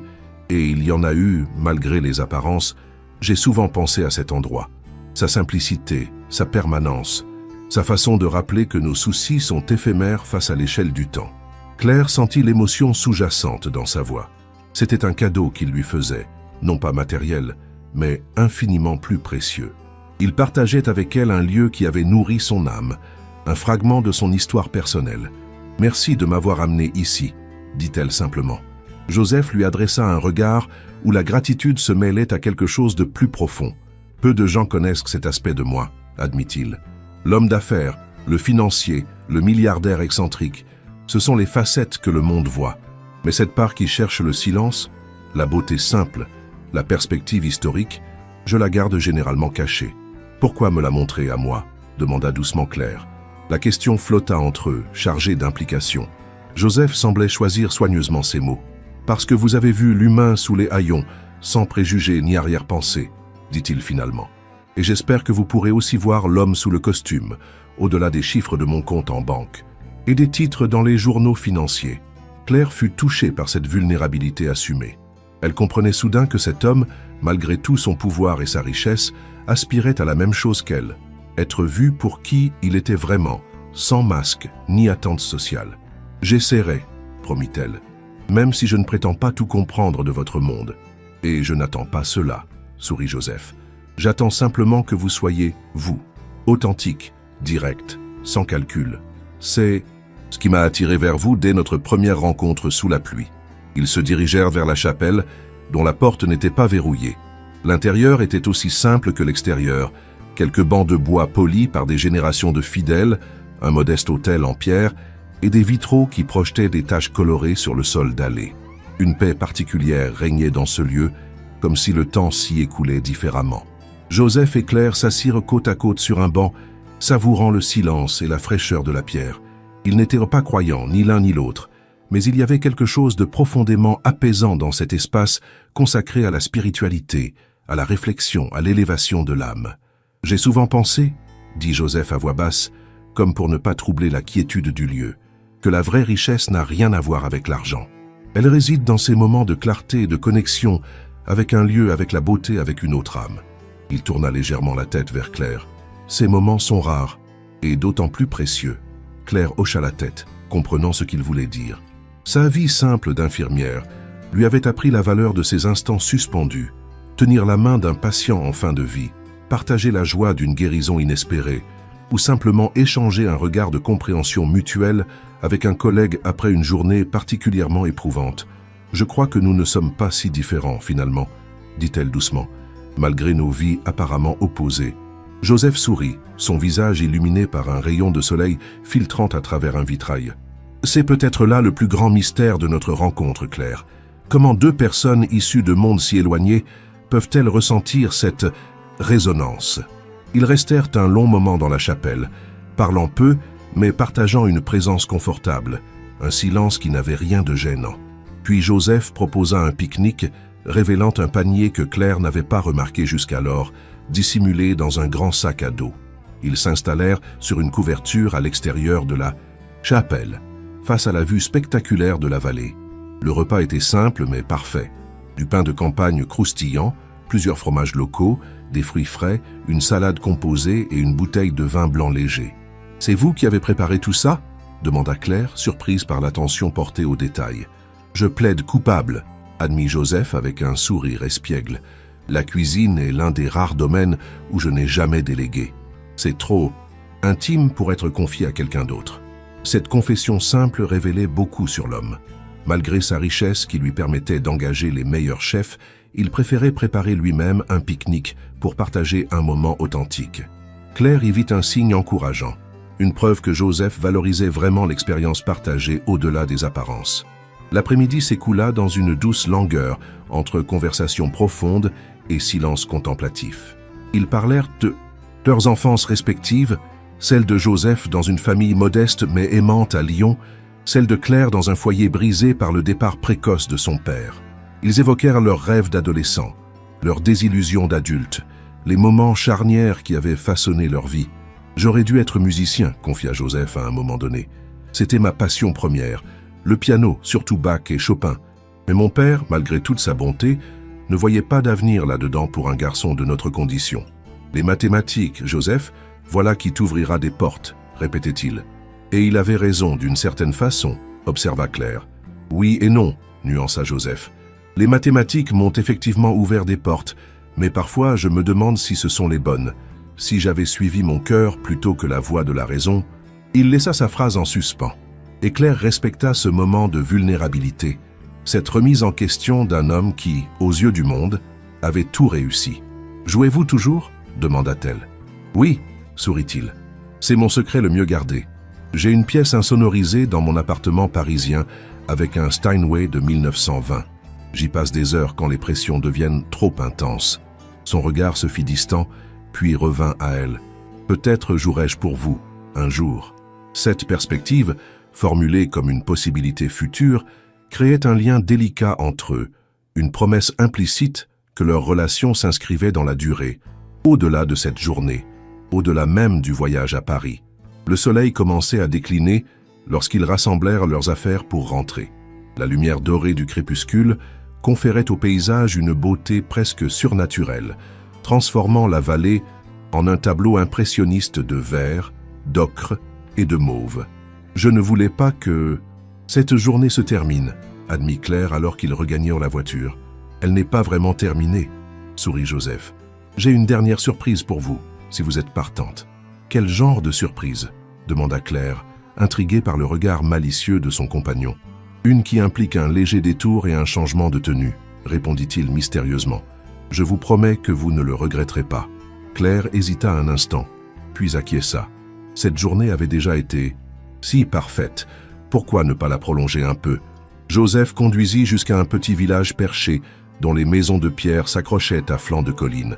et il y en a eu, malgré les apparences, j'ai souvent pensé à cet endroit. Sa simplicité, sa permanence, sa façon de rappeler que nos soucis sont éphémères face à l'échelle du temps. » Claire sentit l'émotion sous-jacente dans sa voix. C'était un cadeau qu'il lui faisait, non pas matériel, mais infiniment plus précieux. Il partageait avec elle un lieu qui avait nourri son âme, un fragment de son histoire personnelle. « Merci de m'avoir amené ici », dit-elle simplement. Joseph lui adressa un regard où la gratitude se mêlait à quelque chose de plus profond. « Peu de gens connaissent cet aspect de moi », admit-il. « L'homme d'affaires, le financier, le milliardaire excentrique, ce sont les facettes que le monde voit. Mais cette part qui cherche le silence, la beauté simple, la perspective historique, je la garde généralement cachée. Pourquoi me la montrer à moi ?» demanda doucement Claire. La question flotta entre eux, chargée d'implications. Joseph semblait choisir soigneusement ses mots. « Parce que vous avez vu l'humain sous les haillons, sans préjugés ni arrière-pensée, » dit-il finalement. « Et j'espère que vous pourrez aussi voir l'homme sous le costume, au-delà des chiffres de mon compte en banque, et des titres dans les journaux financiers. » Claire fut touchée par cette vulnérabilité assumée. Elle comprenait soudain que cet homme malgré tout son pouvoir et sa richesse, aspirait à la même chose qu'elle, être vu pour qui il était vraiment, sans masque ni attente sociale. « J'essaierai, promit-elle, même si je ne prétends pas tout comprendre de votre monde. Et je n'attends pas cela, sourit Joseph. J'attends simplement que vous soyez, vous, authentique, direct, sans calcul. C'est ce qui m'a attiré vers vous dès notre première rencontre sous la pluie. » Ils se dirigèrent vers la chapelle, dont la porte n'était pas verrouillée. L'intérieur était aussi simple que l'extérieur, quelques bancs de bois polis par des générations de fidèles, un modeste autel en pierre et des vitraux qui projetaient des taches colorées sur le sol dallé. Une paix particulière régnait dans ce lieu, comme si le temps s'y écoulait différemment. Joseph et Claire s'assirent côte à côte sur un banc, savourant le silence et la fraîcheur de la pierre. Ils n'étaient pas croyants, ni l'un ni l'autre, mais il y avait quelque chose de profondément apaisant dans cet espace consacré à la spiritualité, à la réflexion, à l'élévation de l'âme. « J'ai souvent pensé, dit Joseph à voix basse, comme pour ne pas troubler la quiétude du lieu, que la vraie richesse n'a rien à voir avec l'argent. Elle réside dans ces moments de clarté et de connexion avec un lieu, avec la beauté, avec une autre âme. » Il tourna légèrement la tête vers Claire. « Ces moments sont rares et d'autant plus précieux. » Claire hocha la tête, comprenant ce qu'il voulait dire. Sa vie simple d'infirmière lui avait appris la valeur de ces instants suspendus, tenir la main d'un patient en fin de vie, partager la joie d'une guérison inespérée, ou simplement échanger un regard de compréhension mutuelle avec un collègue après une journée particulièrement éprouvante. « Je crois que nous ne sommes pas si différents, finalement, » dit-elle doucement, malgré nos vies apparemment opposées. Joseph sourit, son visage illuminé par un rayon de soleil filtrant à travers un vitrail. « C'est peut-être là le plus grand mystère de notre rencontre, Claire. Comment deux personnes issues de mondes si éloignés peuvent-elles ressentir cette résonance ?» Ils restèrent un long moment dans la chapelle, parlant peu, mais partageant une présence confortable, un silence qui n'avait rien de gênant. Puis Joseph proposa un pique-nique, révélant un panier que Claire n'avait pas remarqué jusqu'alors, dissimulé dans un grand sac à dos. Ils s'installèrent sur une couverture à l'extérieur de la chapelle, face à la vue spectaculaire de la vallée. Le repas était simple mais parfait. Du pain de campagne croustillant, plusieurs fromages locaux, des fruits frais, une salade composée et une bouteille de vin blanc léger. « C'est vous qui avez préparé tout ça ?» demanda Claire, surprise par l'attention portée aux détails. « Je plaide coupable », admit Joseph avec un sourire espiègle. « La cuisine est l'un des rares domaines où je n'ai jamais délégué. C'est trop intime pour être confié à quelqu'un d'autre. » Cette confession simple révélait beaucoup sur l'homme. Malgré sa richesse qui lui permettait d'engager les meilleurs chefs, il préférait préparer lui-même un pique-nique pour partager un moment authentique. Claire y vit un signe encourageant, une preuve que Joseph valorisait vraiment l'expérience partagée au-delà des apparences. L'après-midi s'écoula dans une douce langueur entre conversations profondes et silence contemplatif. Ils parlèrent de leurs enfances respectives, celle de Joseph dans une famille modeste mais aimante à Lyon, celle de Claire dans un foyer brisé par le départ précoce de son père. Ils évoquèrent leurs rêves d'adolescents, leurs désillusions d'adultes, les moments charnières qui avaient façonné leur vie. « J'aurais dû être musicien », confia Joseph à un moment donné. « C'était ma passion première, le piano, surtout Bach et Chopin. Mais mon père, malgré toute sa bonté, ne voyait pas d'avenir là-dedans pour un garçon de notre condition. Les mathématiques, Joseph, voilà qui t'ouvrira des portes, répétait-il. Et il avait raison d'une certaine façon, observa Claire. Oui et non, nuança Joseph. Les mathématiques m'ont effectivement ouvert des portes, mais parfois je me demande si ce sont les bonnes. Si j'avais suivi mon cœur plutôt que la voie de la raison. Il laissa sa phrase en suspens. Et Claire respecta ce moment de vulnérabilité, cette remise en question d'un homme qui, aux yeux du monde, avait tout réussi. « Jouez-vous toujours ?» demanda-t-elle. « Oui, sourit-il. C'est mon secret le mieux gardé. J'ai une pièce insonorisée dans mon appartement parisien avec un Steinway de 1920. J'y passe des heures quand les pressions deviennent trop intenses. » Son regard se fit distant, puis revint à elle. « Peut-être jouerai-je pour vous, un jour. » Cette perspective, formulée comme une possibilité future, créait un lien délicat entre eux, une promesse implicite que leur relation s'inscrivait dans la durée, au-delà de cette journée, au-delà même du voyage à Paris. Le soleil commençait à décliner lorsqu'ils rassemblèrent leurs affaires pour rentrer. La lumière dorée du crépuscule conférait au paysage une beauté presque surnaturelle, transformant la vallée en un tableau impressionniste de vert, d'ocre et de mauve. « Je ne voulais pas que cette journée se termine », admit Claire alors qu'ils regagnèrent la voiture. « Elle n'est pas vraiment terminée », sourit Joseph. « J'ai une dernière surprise pour vous, si vous êtes partante. »« Quel genre de surprise ?» demanda Claire, intriguée par le regard malicieux de son compagnon. « Une qui implique un léger détour et un changement de tenue, » répondit-il mystérieusement. « Je vous promets que vous ne le regretterez pas. » Claire hésita un instant, puis acquiesça. Cette journée avait déjà été si parfaite. Pourquoi ne pas la prolonger un peu? Joseph conduisit jusqu'à un petit village perché, dont les maisons de pierre s'accrochaient à flanc de colline.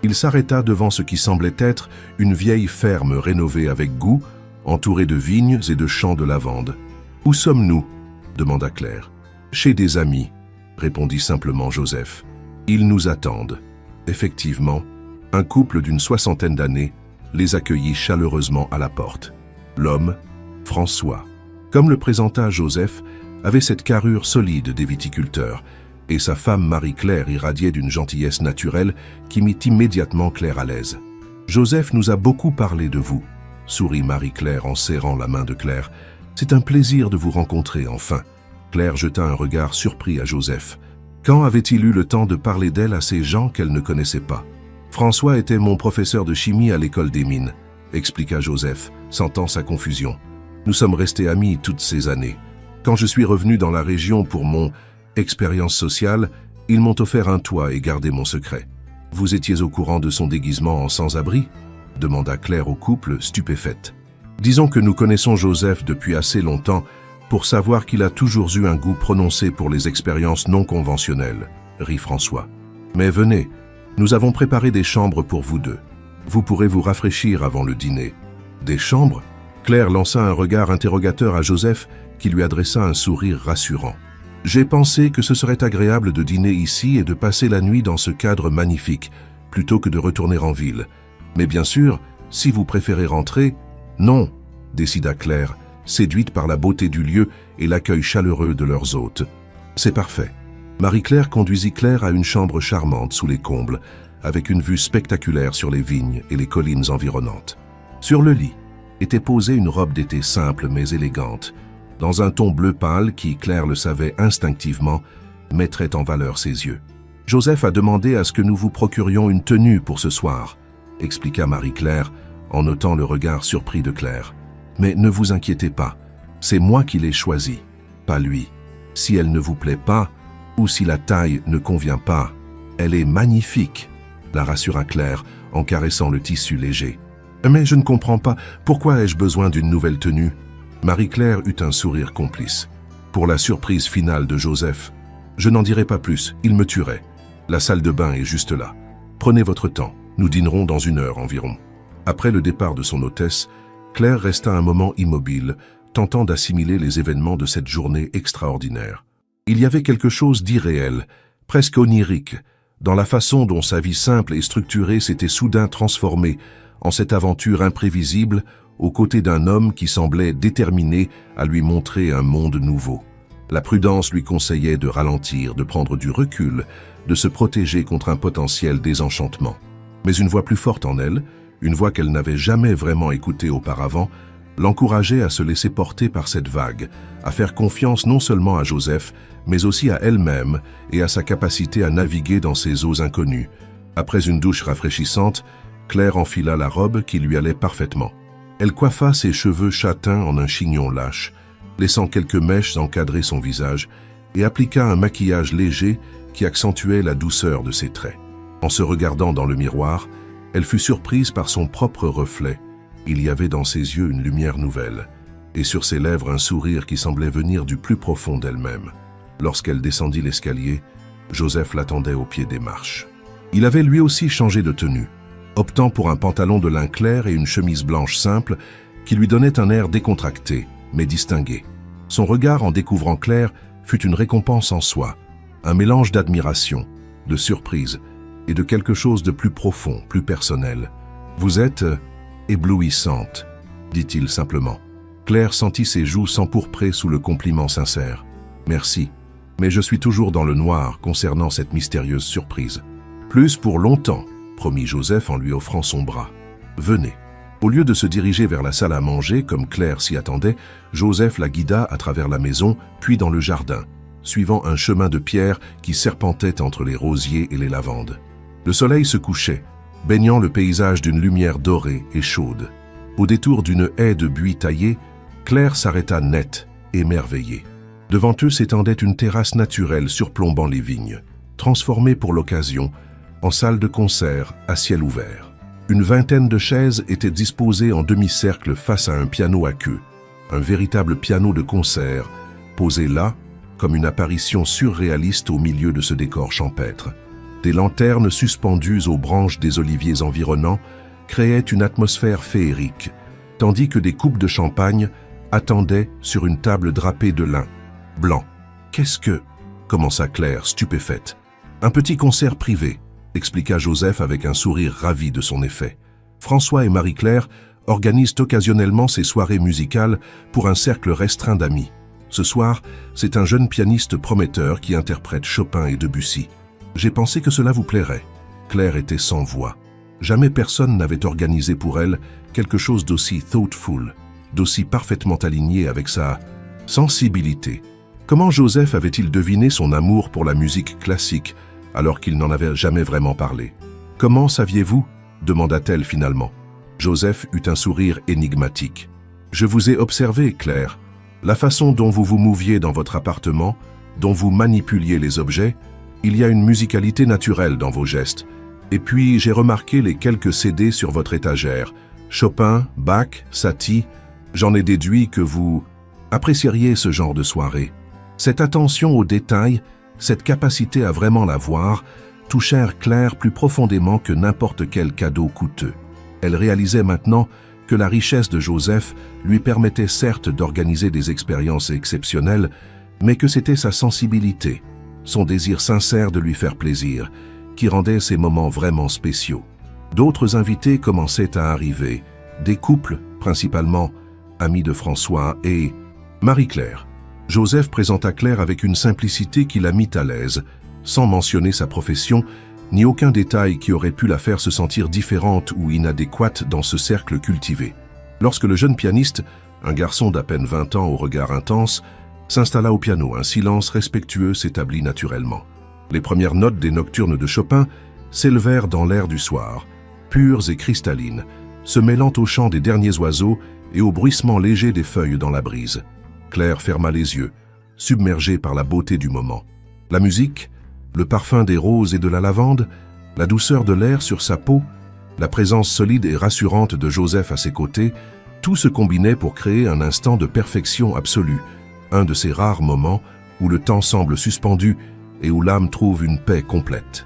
Il s'arrêta devant ce qui semblait être une vieille ferme rénovée avec goût, entourée de vignes et de champs de lavande. « Où sommes-nous » demanda Claire. « Chez des amis » répondit simplement Joseph. « Ils nous attendent. » Effectivement, un couple d'une soixantaine d'années les accueillit chaleureusement à la porte. L'homme, François, comme le présenta Joseph, avait cette carrure solide des viticulteurs, et sa femme Marie-Claire irradiait d'une gentillesse naturelle qui mit immédiatement Claire à l'aise. « Joseph nous a beaucoup parlé de vous », sourit Marie-Claire en serrant la main de Claire. « C'est un plaisir de vous rencontrer enfin. » Claire jeta un regard surpris à Joseph. Quand avait-il eu le temps de parler d'elle à ces gens qu'elle ne connaissait pas? « François était mon professeur de chimie à l'école des mines », expliqua Joseph, sentant sa confusion. « Nous sommes restés amis toutes ces années. Quand je suis revenu dans la région pour mon expérience sociale, ils m'ont offert un toit et gardé mon secret. »« Vous étiez au courant de son déguisement en sans-abri » demanda Claire au couple, stupéfaite. « Disons que nous connaissons Joseph depuis assez longtemps pour savoir qu'il a toujours eu un goût prononcé pour les expériences non conventionnelles, » rit François. « Mais venez, nous avons préparé des chambres pour vous deux. Vous pourrez vous rafraîchir avant le dîner. »« Des chambres ?» Claire lança un regard interrogateur à Joseph qui lui adressa un sourire rassurant. « J'ai pensé que ce serait agréable de dîner ici et de passer la nuit dans ce cadre magnifique, plutôt que de retourner en ville. Mais bien sûr, si vous préférez rentrer... »« Non, » décida Claire, séduite par la beauté du lieu et l'accueil chaleureux de leurs hôtes. « C'est parfait. » Marie-Claire conduisit Claire à une chambre charmante sous les combles, avec une vue spectaculaire sur les vignes et les collines environnantes. Sur le lit était posée une robe d'été simple mais élégante, dans un ton bleu pâle qui, Claire le savait instinctivement, mettrait en valeur ses yeux. « Joseph a demandé à ce que nous vous procurions une tenue pour ce soir, » expliqua Marie-Claire en notant le regard surpris de Claire. « Mais ne vous inquiétez pas, c'est moi qui l'ai choisie, pas lui. Si elle ne vous plaît pas, ou si la taille ne convient pas, elle est magnifique, » la rassura Claire en caressant le tissu léger. « Mais je ne comprends pas, pourquoi ai-je besoin d'une nouvelle tenue ?» Marie-Claire eut un sourire complice. « Pour la surprise finale de Joseph. Je n'en dirai pas plus, il me tuerait. La salle de bain est juste là. Prenez votre temps, nous dînerons dans 1 heure environ. » Après le départ de son hôtesse, Claire resta un moment immobile, tentant d'assimiler les événements de cette journée extraordinaire. Il y avait quelque chose d'irréel, presque onirique, dans la façon dont sa vie simple et structurée s'était soudain transformée en cette aventure imprévisible aux côtés d'un homme qui semblait déterminé à lui montrer un monde nouveau. La prudence lui conseillait de ralentir, de prendre du recul, de se protéger contre un potentiel désenchantement. Mais une voix plus forte en elle, une voix qu'elle n'avait jamais vraiment écoutée auparavant, l'encourageait à se laisser porter par cette vague, à faire confiance non seulement à Joseph, mais aussi à elle-même et à sa capacité à naviguer dans ces eaux inconnues. Après une douche rafraîchissante, Claire enfila la robe qui lui allait parfaitement. Elle coiffa ses cheveux châtains en un chignon lâche, laissant quelques mèches encadrer son visage, et appliqua un maquillage léger qui accentuait la douceur de ses traits. En se regardant dans le miroir, elle fut surprise par son propre reflet. Il y avait dans ses yeux une lumière nouvelle, et sur ses lèvres un sourire qui semblait venir du plus profond d'elle-même. Lorsqu'elle descendit l'escalier, Joseph l'attendait au pied des marches. Il avait lui aussi changé de tenue, optant pour un pantalon de lin clair et une chemise blanche simple qui lui donnait un air décontracté, mais distingué. Son regard en découvrant Claire fut une récompense en soi, un mélange d'admiration, de surprise et de quelque chose de plus profond, plus personnel. « Vous êtes éblouissante », dit-il simplement. Claire sentit ses joues s'empourprer sous le compliment sincère. « Merci. Mais je suis toujours dans le noir concernant cette mystérieuse surprise. Plus pour longtemps, promit Joseph en lui offrant son bras. Venez. Au lieu de se diriger vers la salle à manger, comme Claire s'y attendait, Joseph la guida à travers la maison, puis dans le jardin, suivant un chemin de pierre qui serpentait entre les rosiers et les lavandes. Le soleil se couchait, baignant le paysage d'une lumière dorée et chaude. Au détour d'une haie de buis taillée, Claire s'arrêta nette, émerveillée. Devant eux s'étendait une terrasse naturelle surplombant les vignes, transformée pour l'occasion en salle de concert à ciel ouvert. Une vingtaine de chaises étaient disposées en demi-cercle face à un piano à queue, un véritable piano de concert, posé là, comme une apparition surréaliste au milieu de ce décor champêtre. Des lanternes suspendues aux branches des oliviers environnants créaient une atmosphère féerique, tandis que des coupes de champagne attendaient sur une table drapée de lin blanc. « Qu'est-ce que... » commença Claire, stupéfaite. « Un petit concert privé, » expliqua Joseph avec un sourire ravi de son effet. François et Marie-Claire organisent occasionnellement ces soirées musicales pour un cercle restreint d'amis. Ce soir, c'est un jeune pianiste prometteur qui interprète Chopin et Debussy. J'ai pensé que cela vous plairait. Claire était sans voix. Jamais personne n'avait organisé pour elle quelque chose d'aussi thoughtful, d'aussi parfaitement aligné avec sa sensibilité. Comment Joseph avait-il deviné son amour pour la musique classique alors qu'il n'en avait jamais vraiment parlé? « Comment saviez-vous » demanda-t-elle finalement. Joseph eut un sourire énigmatique. « Je vous ai observé, Claire. La façon dont vous vous mouviez dans votre appartement, dont vous manipuliez les objets, il y a une musicalité naturelle dans vos gestes. Et puis j'ai remarqué les quelques CD sur votre étagère. Chopin, Bach, Satie. J'en ai déduit que vous apprécieriez ce genre de soirée. Cette attention aux détails, cette capacité à vraiment la voir, touchèrent Claire plus profondément que n'importe quel cadeau coûteux. Elle réalisait maintenant que la richesse de Joseph lui permettait certes d'organiser des expériences exceptionnelles, mais que c'était sa sensibilité, son désir sincère de lui faire plaisir, qui rendait ces moments vraiment spéciaux. D'autres invités commençaient à arriver, des couples, principalement amis de François et Marie-Claire. Joseph présenta Claire avec une simplicité qui la mit à l'aise, sans mentionner sa profession, ni aucun détail qui aurait pu la faire se sentir différente ou inadéquate dans ce cercle cultivé. Lorsque le jeune pianiste, un garçon d'à peine 20 ans au regard intense, s'installa au piano, un silence respectueux s'établit naturellement. Les premières notes des nocturnes de Chopin s'élevèrent dans l'air du soir, pures et cristallines, se mêlant au chant des derniers oiseaux et au bruissement léger des feuilles dans la brise. Claire ferma les yeux, submergée par la beauté du moment. La musique, le parfum des roses et de la lavande, la douceur de l'air sur sa peau, la présence solide et rassurante de Joseph à ses côtés, tout se combinait pour créer un instant de perfection absolue, un de ces rares moments où le temps semble suspendu et où l'âme trouve une paix complète.